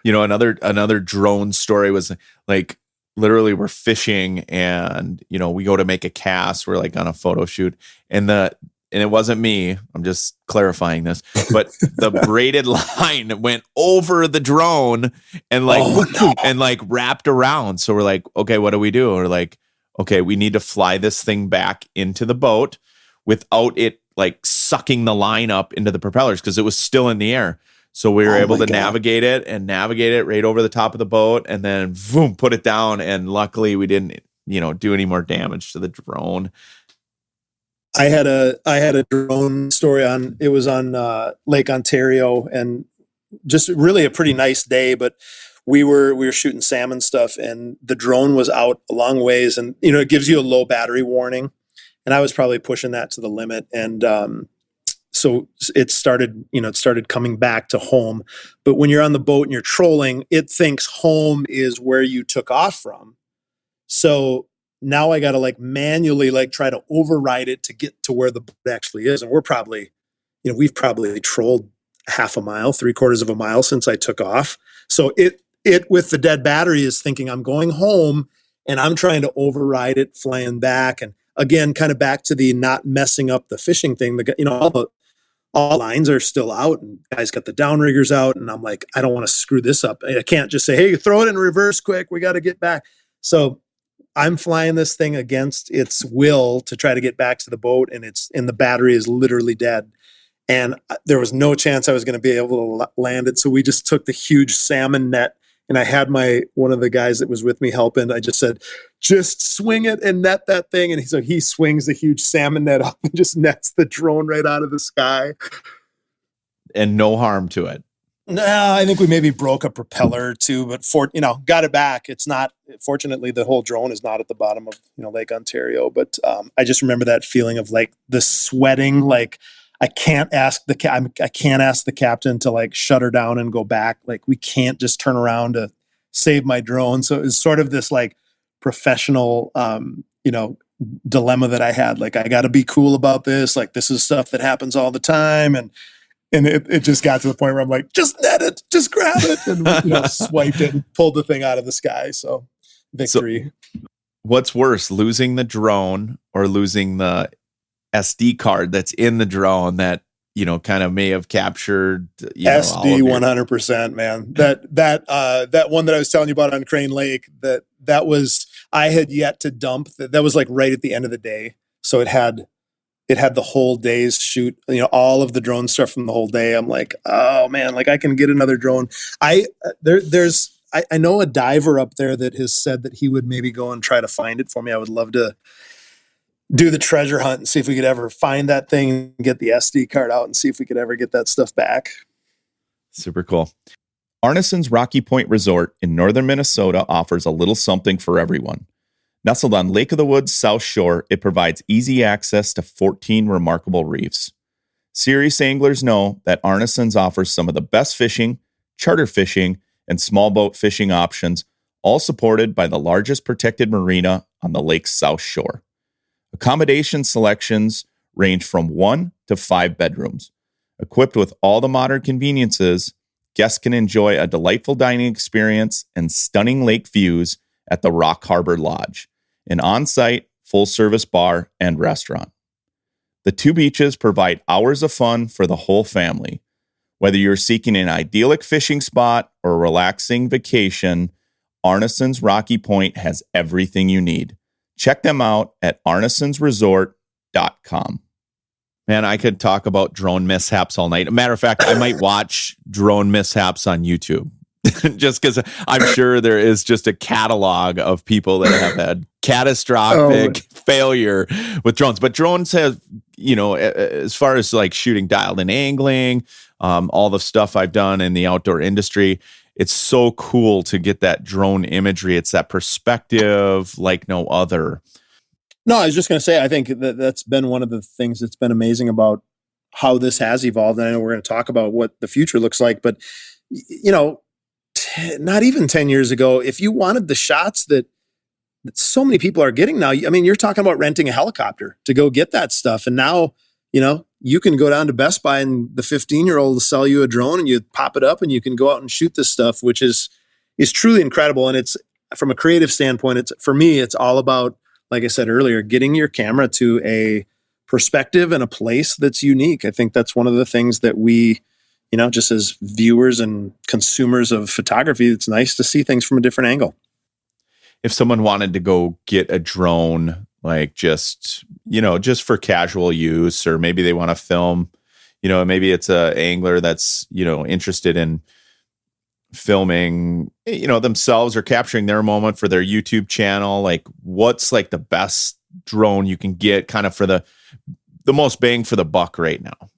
Another drone story was like, literally we're fishing and, we go to make a cast. We're like on a photo shoot, and it wasn't me. I'm just clarifying this, but the braided line went over the drone and like wrapped around. So we're like, okay, what do we do? We're like, okay, we need to fly this thing back into the boat. without it like sucking the line up into the propellers because it was still in the air. So we were able to navigate it right over the top of the boat and then boom, put it down. And luckily we didn't, do any more damage to the drone. I had a drone story on Lake Ontario, and just really a pretty nice day, but we were shooting salmon stuff and the drone was out a long ways, and it gives you a low battery warning, and I was probably pushing that to the limit, and so it started coming back to home. But when you're on the boat and you're trolling, it thinks home is where you took off from. So now I got to like manually like try to override it to get to where the boat actually is. And we're probably, we've probably trolled half a mile, 3/4 of a mile since I took off. So it with the dead battery is thinking I'm going home, and I'm trying to override it flying back. And again, kind of back to the not messing up the fishing thing. All lines are still out, and guys got the downriggers out, and I'm like, I don't want to screw this up. I can't just say, hey, throw it in reverse quick. We got to get back. So I'm flying this thing against its will to try to get back to the boat, and the battery is literally dead. And there was no chance I was going to be able to land it. So we just took the huge salmon net, and I had one of the guys that was with me helping. I just said, just swing it and net that thing. And he swings the huge salmon net up and just nets the drone right out of the sky. And no harm to it. No, I think we maybe broke a propeller or two, but got it back. It's not, fortunately, the whole drone is not at the bottom of, Lake Ontario. But I just remember that feeling of like the sweating, like I can't ask the captain to like shut her down and go back. Like we can't just turn around to save my drone. So it was sort of this like professional, dilemma that I had. Like I got to be cool about this. Like this is stuff that happens all the time, and it just got to the point where I'm like, just net it, just grab it, and swiped it and pulled the thing out of the sky. So victory. So, what's worse, losing the drone or losing the SD card that's in the drone that kind of may have captured SD 100%, man. That one that I was telling you about on Crane Lake, that was, I had yet to dump. That was like right at the end of the day, so it had the whole day's shoot, all of the drone stuff from the whole day. I'm like, oh man, like I can get another drone. I know a diver up there that has said that he would maybe go and try to find it for me. I would love to do the treasure hunt and see if we could ever find that thing and get the SD card out and see if we could ever get that stuff back. Super cool. Arneson's Rocky Point Resort in northern Minnesota offers a little something for everyone. Nestled on Lake of the Woods South Shore, it provides easy access to 14 remarkable reefs. Serious anglers know that Arneson's offers some of the best fishing, charter fishing, and small boat fishing options, all supported by the largest protected marina on the lake's South Shore. Accommodation selections range from 1 to 5 bedrooms. Equipped with all the modern conveniences, guests can enjoy a delightful dining experience and stunning lake views at the Rock Harbor Lodge, an on-site full-service bar and restaurant. The two beaches provide hours of fun for the whole family. Whether you're seeking an idyllic fishing spot or a relaxing vacation, Arneson's Rocky Point has everything you need. Check them out at arnesonsresort.com. Man, I could talk about drone mishaps all night. Matter of fact, I might watch drone mishaps on YouTube just because I'm sure there is just a catalog of people that have had catastrophic failure with drones. But drones have, as far as like shooting dialed in angling, all the stuff I've done in the outdoor industry, it's so cool to get that drone imagery. It's that perspective like no other. No, I was just going to say, I think that's been one of the things that's been amazing about how this has evolved. And I know we're going to talk about what the future looks like, but not even 10 years ago, if you wanted the shots that so many people are getting now, I mean, you're talking about renting a helicopter to go get that stuff. And now, you can go down to Best Buy and the 15-year-old will sell you a drone and you pop it up and you can go out and shoot this stuff, which is truly incredible. And it's, from a creative standpoint, for me, it's all about, like I said earlier, getting your camera to a perspective and a place that's unique. I think that's one of the things that we, just as viewers and consumers of photography, it's nice to see things from a different angle. If someone wanted to go get a drone like just, just for casual use, or maybe they want to film, maybe it's a angler that's, interested in filming, themselves or capturing their moment for their YouTube channel. Like, what's like the best drone you can get kind of for the most bang for the buck right now?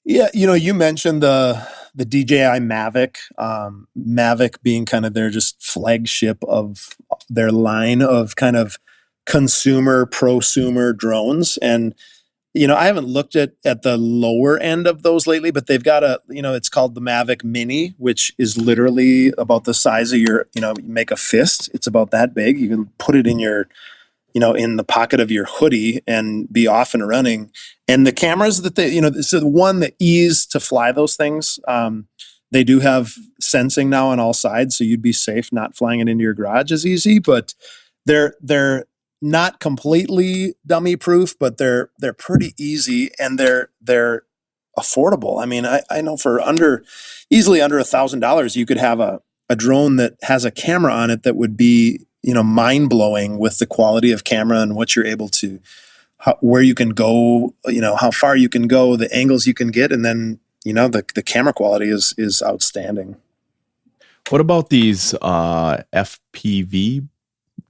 Yeah, you mentioned the DJI Mavic, Mavic being kind of their just flagship of their line of kind of consumer prosumer drones. And I haven't looked at the lower end of those lately, but they've got it's called the Mavic Mini, which is literally about the size of your, you make a fist. It's about that big. You can put it in your, in the pocket of your hoodie and be off and running. And the cameras that they, so the ease to fly those things. They do have sensing now on all sides, so you'd be safe not flying it into your garage as easy, but they're not completely dummy proof, but they're pretty easy, and they're affordable. I mean, I know for easily under $1,000, you could have a drone that has a camera on it that would be, mind blowing with the quality of camera and what you're able to, where you can go, how far you can go, the angles you can get. And then, the camera quality is outstanding. What about these FPV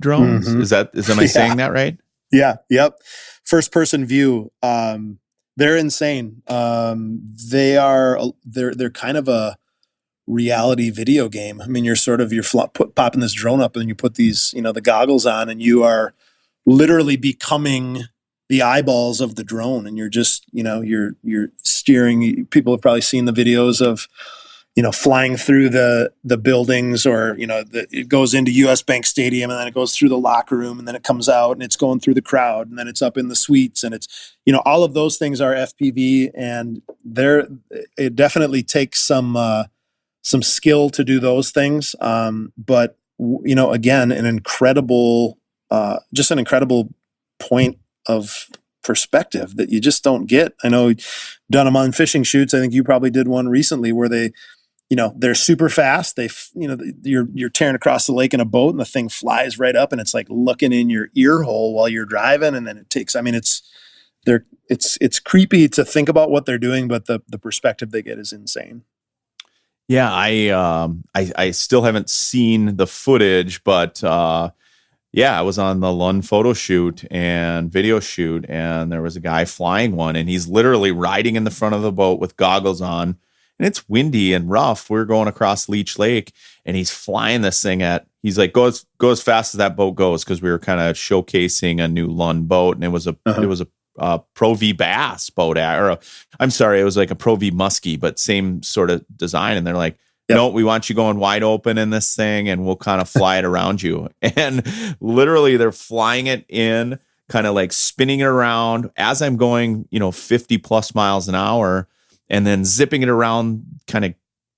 drones? Mm-hmm. Am I saying that right? Yeah. Yep. First person view. They're insane. They're kind of a reality video game. I mean, you're popping this drone up and you put these, the goggles on, and you are literally becoming the eyeballs of the drone. And you're just, you're steering. People have probably seen the videos of, flying through the buildings, or, it goes into US Bank Stadium, and then it goes through the locker room, and then it comes out and it's going through the crowd, and then it's up in the suites, and it's, all of those things are FPV, and it definitely takes some skill to do those things. But again, just an incredible point of perspective that you just don't get. I know done them on fishing shoots. I think you probably did one recently where they're super fast. You're tearing across the lake in a boat, and the thing flies right up, and it's like looking in your ear hole while you're driving. And then it's creepy to think about what they're doing, but the perspective they get is insane. Yeah. I still haven't seen the footage, but, I was on the Lund photo shoot and video shoot, and there was a guy flying one, and he's literally riding in the front of the boat with goggles on, and it's windy and rough. We're going across Leech Lake, and he's flying this thing he's like, go as fast as that boat goes. Cause we were kind of showcasing a new Lund boat, and it was a Pro V Bass boat, it was like a Pro V Muskie, but same sort of design. And they're like, yep, no, we want you going wide open in this thing, and we'll kind of fly it around you. And literally they're flying it in, kind of like spinning it around as I'm going, 50 plus miles an hour, and then zipping it around, kind of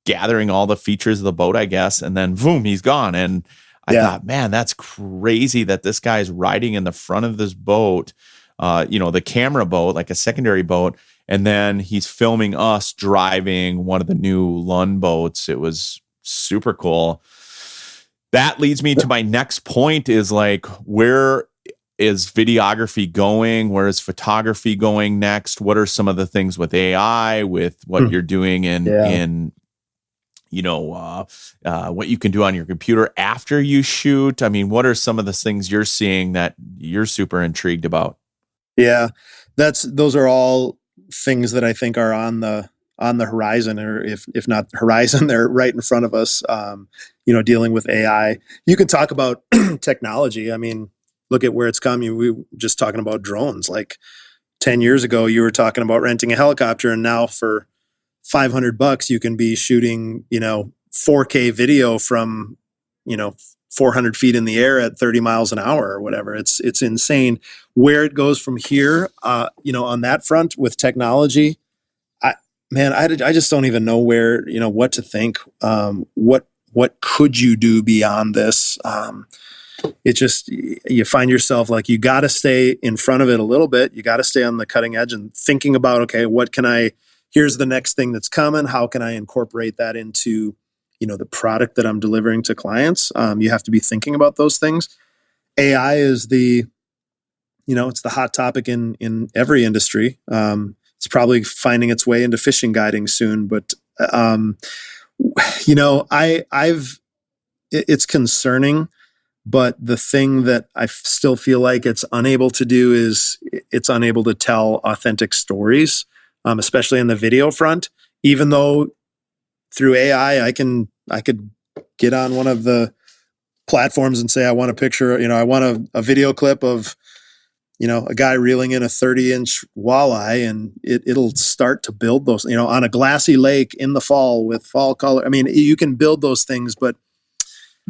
gathering all the features of the boat, I guess. And then boom, he's gone. And I thought, man, that's crazy that this guy's riding in the front of this boat, the camera boat, like a secondary boat. And then he's filming us driving one of the new Lund boats. It was super cool. That leads me to my next point, is like, where is videography going? Where is photography going next? What are some of the things with AI, with what you're doing in what you can do on your computer after you shoot? I mean, what are some of the things you're seeing that you're super intrigued about? Yeah, those are all things that I think are on the horizon, or if not horizon, they're right in front of us. Dealing with AI, you can talk about technology. I mean, look at where it's come. We were just talking about drones. Like 10 years ago, you were talking about renting a helicopter, and now for $500, you can be shooting, 4K video from, 400 feet in the air at 30 miles an hour or whatever. It's insane where it goes from here. On that front with technology, I just don't even know where, what to think. What could you do beyond this? It just, you find yourself like, you got to stay in front of it a little bit. You got to stay on the cutting edge and thinking about, okay, here's the next thing that's coming. How can I incorporate that into, the product that I'm delivering to clients? You have to be thinking about those things. AI is the it's the hot topic in every industry. It's probably finding its way into fishing guiding soon, but it's concerning. But the thing that I still feel like it's unable to do is it's unable to tell authentic stories, especially in the video front. Even though through AI, I could get on one of the platforms and say, I want a picture, I want a video clip of, a guy reeling in a 30-inch walleye, and it'll start to build those, on a glassy lake in the fall with fall color. I mean, you can build those things, but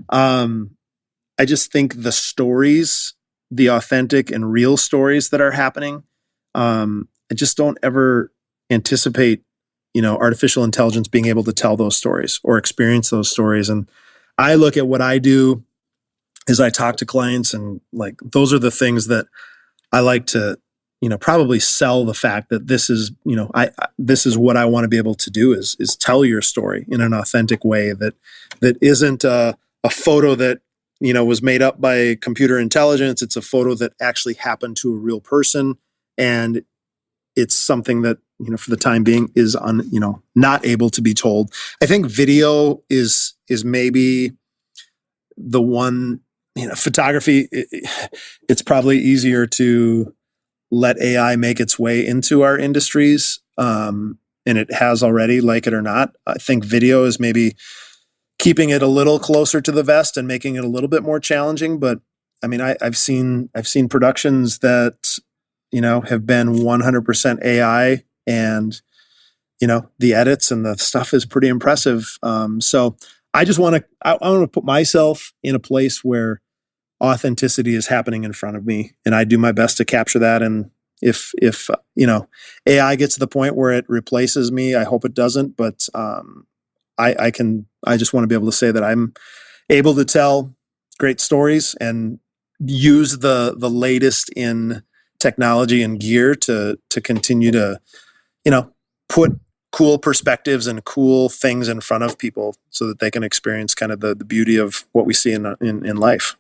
I just think the stories, the authentic and real stories that are happening, I just don't ever anticipate, artificial intelligence being able to tell those stories or experience those stories. And I look at what I do as I talk to clients, and like, those are the things that I like to, probably sell the fact that this is, this is what I want to be able to do is tell your story in an authentic way that isn't a photo that, was made up by computer intelligence. It's a photo that actually happened to a real person. And it's something that, for the time being is not able to be told. I think video is maybe the one, photography, it's probably easier to let AI make its way into our industries. And it has already, like it or not. I think video is maybe keeping it a little closer to the vest and making it a little bit more challenging. But I mean, I've seen productions that, have been 100% AI, and, the edits and the stuff is pretty impressive. So I just want to put myself in a place where authenticity is happening in front of me, and I do my best to capture that. And if AI gets to the point where it replaces me, I hope it doesn't. But I just want to be able to say that I'm able to tell great stories and use the latest in technology and gear to continue to, put cool perspectives and cool things in front of people so that they can experience kind of the beauty of what we see in life.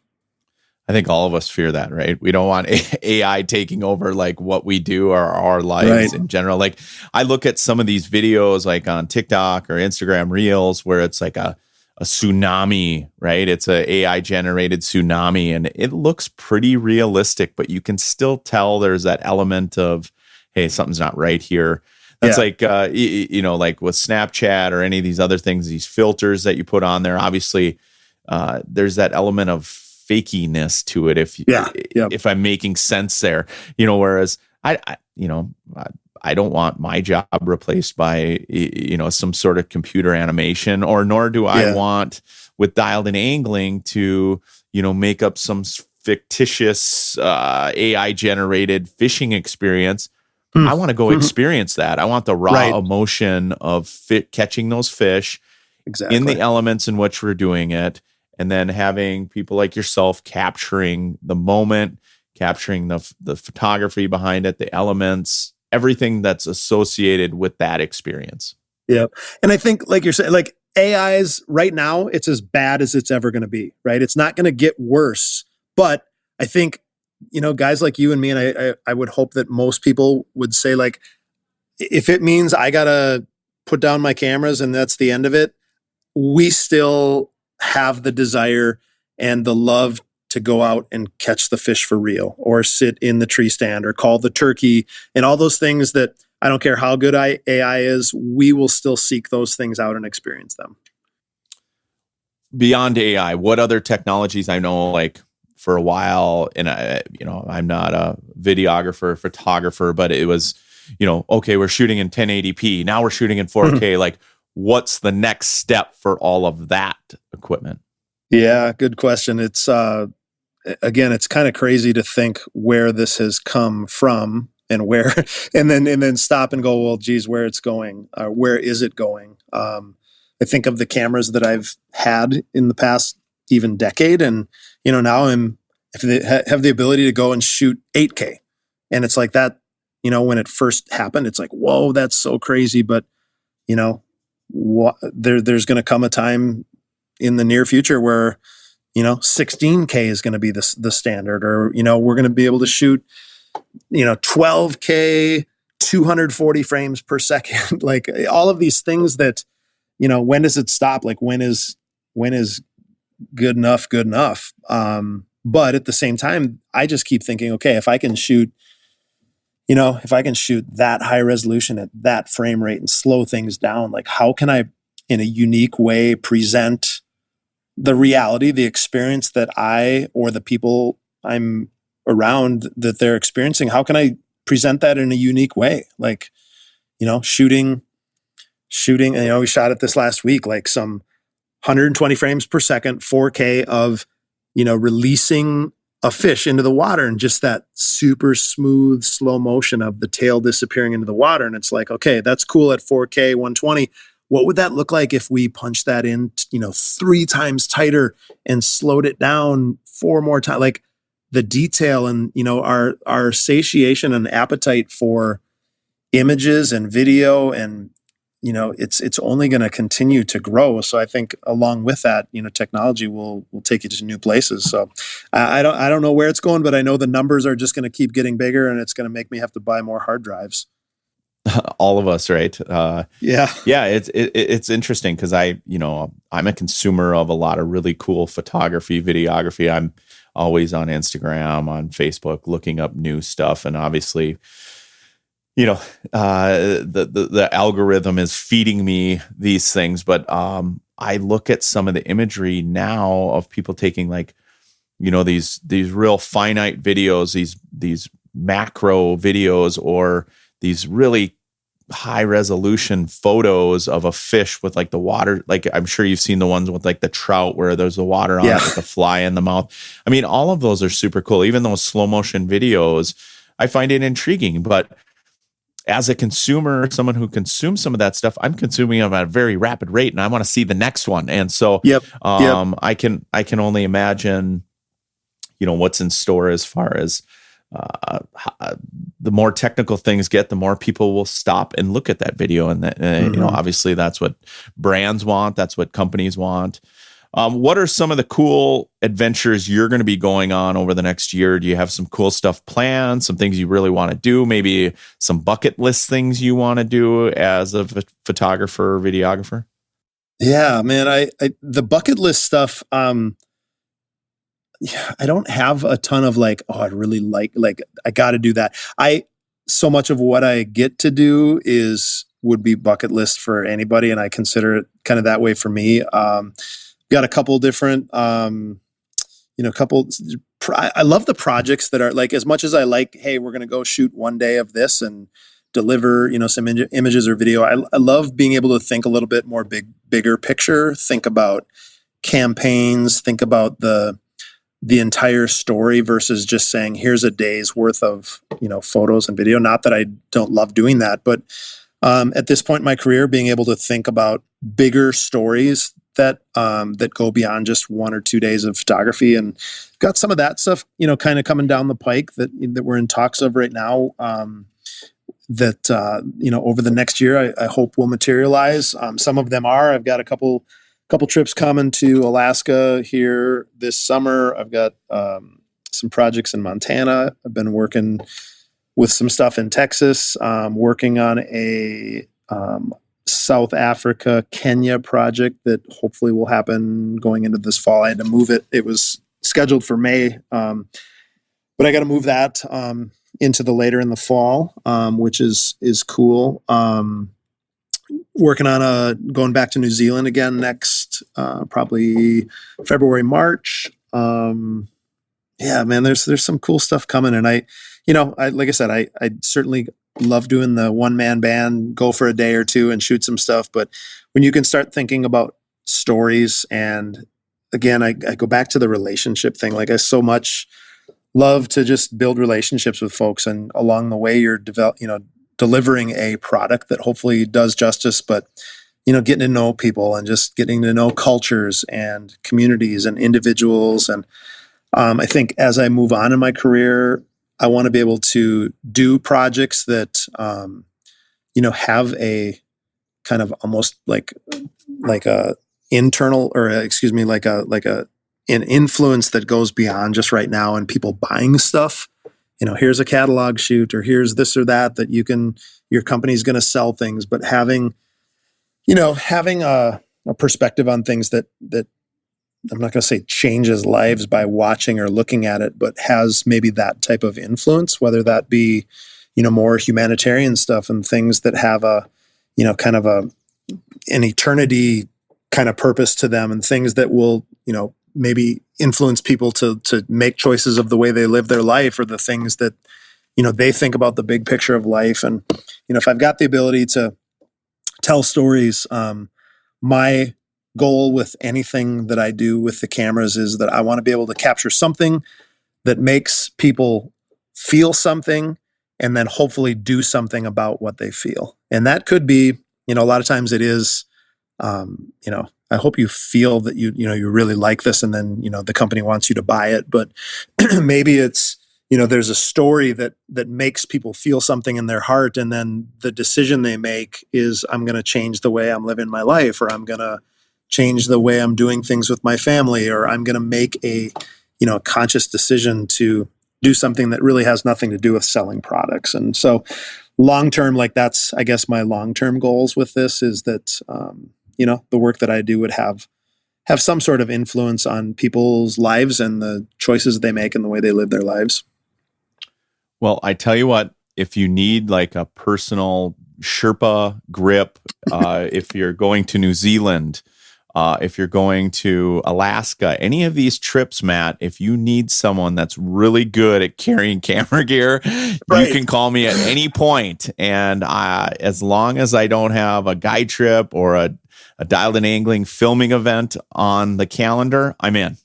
I think all of us fear that, right? We don't want AI taking over like what we do or our lives in general. Like, I look at some of these videos like on TikTok or Instagram Reels where it's like a tsunami, right? It's a AI generated tsunami, and it looks pretty realistic, but you can still tell there's that element of, hey, something's not right here. That's like, like with Snapchat or any of these other things, these filters that you put on there, obviously there's that element of fakiness to it. If I'm making sense there, whereas I don't want my job replaced by, some sort of computer animation, or nor do I want with dialed in angling to, make up some fictitious AI generated fishing experience. I want to go experience that. I want the raw emotion of catching those fish in the elements in which we're doing it. And then having people like yourself capturing the moment, capturing the photography behind it, the elements, everything that's associated with that experience. Yeah. And I think, like you're saying, like AI's right now, it's as bad as it's ever going to be, right? It's not going to get worse. But I think, guys like you and me, and I would hope that most people would say, like, if it means I got to put down my cameras and that's the end of it, we still have the desire and the love to go out and catch the fish for real, or sit in the tree stand, or call the turkey, and all those things that I don't care how good AI is, we will still seek those things out and experience them. Beyond AI, what other technologies? I know, like, for a while, and I'm not a videographer, photographer, but it was, okay, we're shooting in 1080p. Now we're shooting in 4K. Like, what's the next step for all of that equipment? Yeah, good question. It's again, it's kind of crazy to think where this has come from and where, and then stop and go, well, geez, where it's going, where is it going? I think of the cameras that I've had in the past even decade, and now if they have the ability to go and shoot 8K, and it's like that. When it first happened, it's like, whoa, that's so crazy, but there's going to come a time in the near future where 16K is going to be the standard, or we're going to be able to shoot 12K, 240 frames per second, like all of these things that, when does it stop? Like when is good enough? But at the same time, I just keep thinking, okay, if I can shoot that high resolution at that frame rate and slow things down, like how can I, in a unique way, present the reality, the experience that I or the people I'm around that they're experiencing? How can I present that in a unique way? Like, shooting, we shot it this last week, like some 120 frames per second, 4K of, releasing a fish into the water and just that super smooth slow motion of the tail disappearing into the water. And it's like, okay, that's cool at 4K 120. What would that look like if we punched that in, 3 times tighter and slowed it down 4 more times? Like the detail and, our satiation and appetite for images and video, and it's only going to continue to grow. So I think along with that, technology will take you to new places. So I don't know where it's going, but I know the numbers are just going to keep getting bigger, and it's going to make me have to buy more hard drives. All of us, right? Yeah. It's interesting because I'm a consumer of a lot of really cool photography, videography. I'm always on Instagram, on Facebook, looking up new stuff, and obviously, the algorithm is feeding me these things. But I look at some of the imagery now of people taking these real finite videos, these macro videos, or these really high resolution photos of a fish with the water. Like I'm sure you've seen the ones with the trout where there's the water on it with the fly in the mouth. I mean, all of those are super cool. Even those slow motion videos, I find it intriguing. But as a consumer, someone who consumes some of that stuff, I'm consuming them at a very rapid rate, and I want to see the next one. And so, I can only imagine, what's in store as far as the more technical things get, the more people will stop and look at that video. And obviously that's what brands want. That's what companies want. What are some of the cool adventures you're going to be going on over the next year? Do you have some cool stuff planned, some things you really want to do, maybe some bucket list things you want to do as a photographer or videographer? Yeah, man. I the bucket list stuff, I don't have a ton of I really like I got to do that. So much of what I get to do would be bucket list for anybody, and I consider it kind of that way for me. Got a couple different, I love the projects that are as much as I like, hey, we're going to go shoot one day of this and deliver, some images or video. I love being able to think a little bit more bigger picture, think about campaigns, think about the entire story versus just saying, here's a day's worth of, photos and video. Not that I don't love doing that, but at this point in my career, being able to think about bigger stories that go beyond just 1 or 2 days of photography, and got some of that stuff, kind of coming down the pike that we're in talks of right now. That over the next year, I hope will materialize. Some of them are. I've got a couple trips coming to Alaska here this summer. I've got some projects in Montana. I've been working with some stuff in Texas. Working on a South Africa, Kenya project that hopefully will happen going into this fall. I had to move it. It was scheduled for May, but I got to move that into the later in the fall, which is cool. Working on going back to New Zealand again next, probably February, March. Yeah, man, there's some cool stuff coming, and I like I said, I certainly love doing the one-man band, go for a day or two and shoot some stuff. But when you can start thinking about stories, and again, I go back to the relationship thing. I so much love to just build relationships with folks, and along the way you're delivering a product that hopefully does justice, but getting to know people and just getting to know cultures and communities and individuals. And I think as I move on in my career, I want to be able to do projects that, have a kind of almost like a internal, or excuse me, an influence that goes beyond just right now and people buying stuff here's a catalog shoot, or here's this or that your company's going to sell things, but having a perspective on things that I'm not going to say changes lives by watching or looking at it, but has maybe that type of influence, whether that be, more humanitarian stuff and things that have kind of an eternity kind of purpose to them, and things that will, maybe influence people to make choices of the way they live their life, or the things that, they think about the big picture of life. And, if I've got the ability to tell stories, my goal with anything that I do with the cameras is that I want to be able to capture something that makes people feel something, and then hopefully do something about what they feel. And that could be, a lot of times it is, I hope you feel that you really like this, and then, the company wants you to buy it. But maybe it's, there's a story that makes people feel something in their heart, and then the decision they make is, I'm going to change the way I'm living my life, or I'm going to change the way I'm doing things with my family, or I'm going to make a conscious decision to do something that really has nothing to do with selling products. And so long term, like that's, I guess, my long-term goals with this is that, the work that I do would have some sort of influence on people's lives and the choices they make and the way they live their lives. Well, I tell you what, if you need like a personal Sherpa grip, if you're going to New Zealand, if you're going to Alaska, any of these trips, Matt, if you need someone that's really good at carrying camera gear, right, you can call me at any point. And as long as I don't have a guide trip or a dialed in angling filming event on the calendar, I'm in.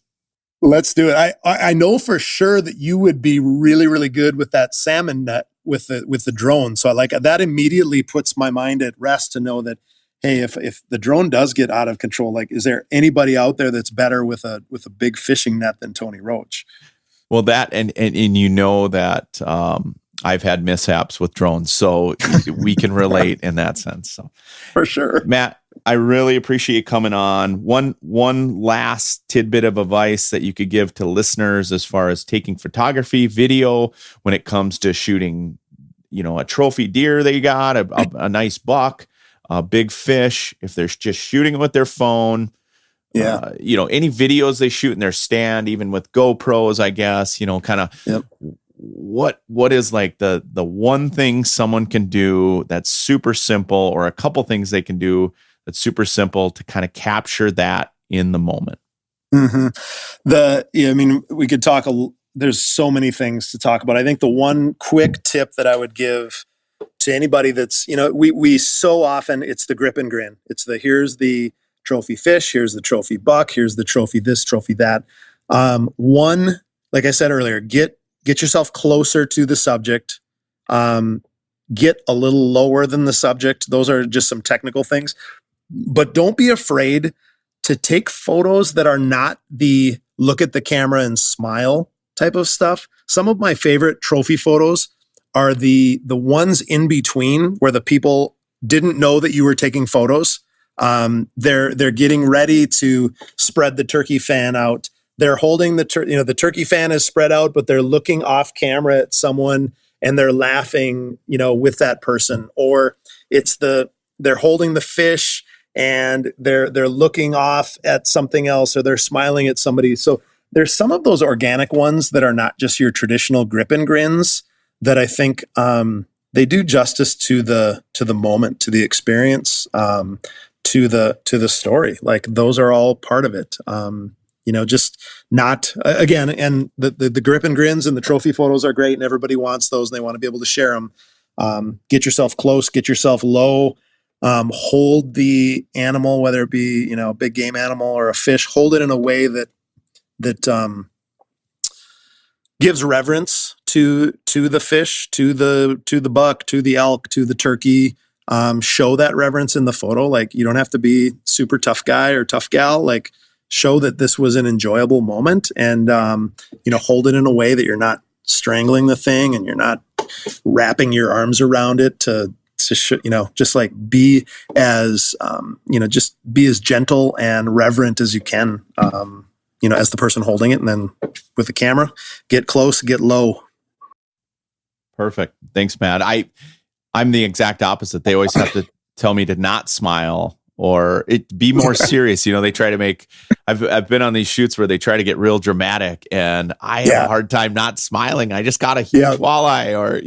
Let's do it. I know for sure that you would be really, really good with that salmon net with the drone. So that immediately puts my mind at rest to know that, hey, if the drone does get out of control, like, is there anybody out there that's better with a big fishing net than Tony Roach? Well, that and that I've had mishaps with drones, so we can relate in that sense. So for sure, Matt, I really appreciate you coming on. One last tidbit of advice that you could give to listeners as far as taking photography, video, when it comes to shooting, a trophy deer they got, a nice buck, a big fish, if they're just shooting with their phone. Yeah. Any videos they shoot in their stand, even with GoPros, I guess, kind of. Yep. What is like the one thing someone can do that's super simple, or a couple things they can do that's super simple to kind of capture that in the moment? Mm-hmm. We could talk, there's so many things to talk about. I think the one quick tip that I would give to anybody that's, we so often, it's the grip and grin. It's here's the trophy fish, here's the trophy buck, here's the trophy this, trophy that. One, like I said earlier, get yourself closer to the subject. Get a little lower than the subject. Those are just some technical things. But don't be afraid to take photos that are not the look at the camera and smile type of stuff. Some of my favorite trophy photos are the ones in between, where the people didn't know that you were taking photos. They're getting ready to spread the turkey fan out. They're holding the turkey fan is spread out, but they're looking off camera at someone and they're laughing, with that person. Or it's they're holding the fish and they're looking off at something else, or they're smiling at somebody. So there's some of those organic ones that are not just your traditional grip and grins that I think they do justice to the moment, to the experience, to the story. Like, those are all part of it. Just not, again, and the grip and grins and the trophy photos are great, and everybody wants those and they want to be able to share them. Get yourself close, get yourself low, hold the animal, whether it be, a big game animal or a fish, hold it in a way that gives reverence to the fish, to the buck, to the elk, to the turkey. Show that reverence in the photo. Like, you don't have to be super tough guy or tough gal. Like, show that this was an enjoyable moment, and hold it in a way that you're not strangling the thing and you're not wrapping your arms around it to just like be as just be as gentle and reverent as you can, as the person holding it. And then with the camera, get close, get low. Perfect. Thanks, Matt. I'm the exact opposite. They always have to tell me to not smile or be more serious. They try to make, I've been on these shoots where they try to get real dramatic, and I have a hard time not smiling. I just got a huge walleye or,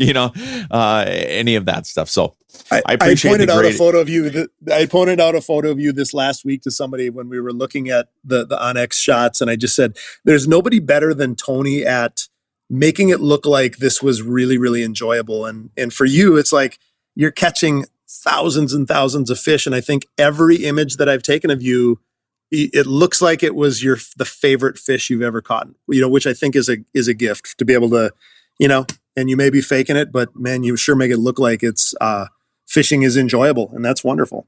any of that stuff. So I appreciate I pointed out a photo of you. I pointed out a photo of you this last week to somebody when we were looking at the Onyx shots. And I just said, there's nobody better than Tony at making it look like this was really, really enjoyable. And for you, it's like you're catching thousands and thousands of fish. And I think every image that I've taken of you, it looks like it was the favorite fish you've ever caught, which I think is a gift to be able to, and you may be faking it, but man, you sure make it look like it's, fishing is enjoyable. And that's wonderful.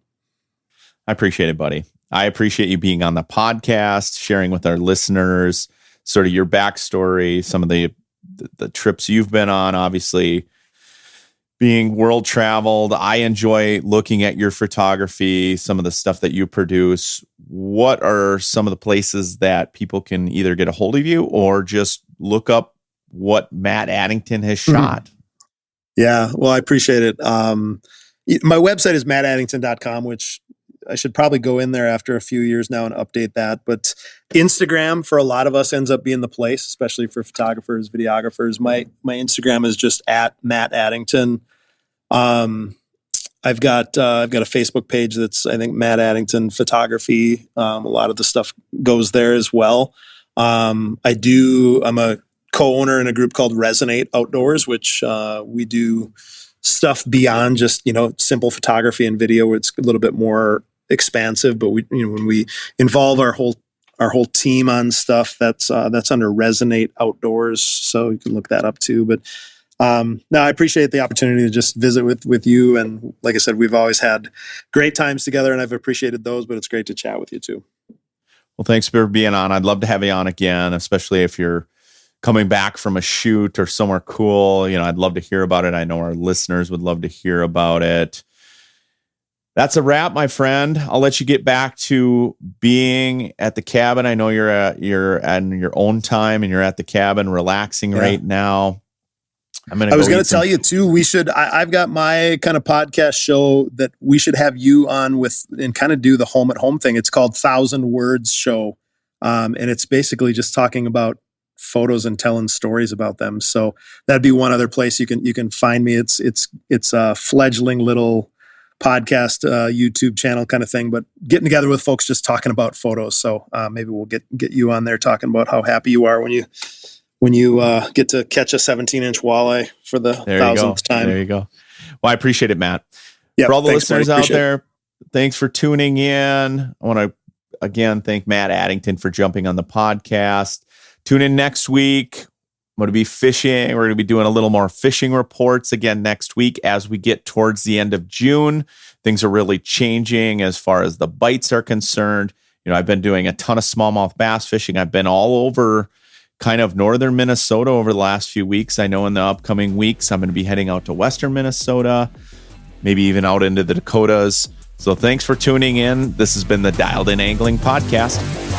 I appreciate it, buddy. I appreciate you being on the podcast, sharing with our listeners sort of your backstory, some of the trips you've been on, obviously being world traveled. I enjoy looking at your photography, some of the stuff that you produce. What are some of the places that people can either get a hold of you or just look up what Matt Addington has shot? Yeah, well, I appreciate it. My website is mattaddington.com, which I should probably go in there after a few years now and update that. But Instagram for a lot of us ends up being the place, especially for photographers, videographers. My Instagram is just at Matt Addington. I've got a Facebook page that's, I think, Matt Addington Photography. A lot of the stuff goes there as well. I'm a co-owner in a group called Resonate Outdoors, which we do stuff beyond just simple photography and video, where it's a little bit more expansive. But we, when we involve our whole team on stuff, that's under Resonate Outdoors, so you can look that up too. But no, I appreciate the opportunity to just visit with you, and like I said, we've always had great times together, and I've appreciated those. But it's great to chat with you too. Well, thanks for being on. I'd love to have you on again, especially if you're coming back from a shoot or somewhere cool. I'd love to hear about it. I know our listeners would love to hear about it. That's a wrap, my friend. I'll let you get back to being at the cabin. I know you're on your own time and you're at the cabin relaxing right now. I was going to tell you too, I've got my kind of podcast show that we should have you on with and kind of do the home at home thing. It's called 1,000 Words Show. And it's basically just talking about photos and telling stories about them. So that'd be one other place you can find me. It's a fledgling little podcast, YouTube channel kind of thing, but getting together with folks just talking about photos. So maybe we'll get you on there talking about how happy you are when you get to catch a 17-inch walleye for the 1,000th time. There you go. Well, I appreciate it, Matt. Yep, for all the listeners out there, thanks for tuning in. I want to again thank Matt Addington for jumping on the podcast. Tune in next week. I'm going to be fishing. We're going to be doing a little more fishing reports again next week as we get towards the end of June. Things are really changing as far as the bites are concerned. I've been doing a ton of smallmouth bass fishing. I've been all over kind of northern Minnesota over the last few weeks. I know in the upcoming weeks, I'm going to be heading out to western Minnesota, maybe even out into the Dakotas. So thanks for tuning in. This has been the Dialed In Angling Podcast.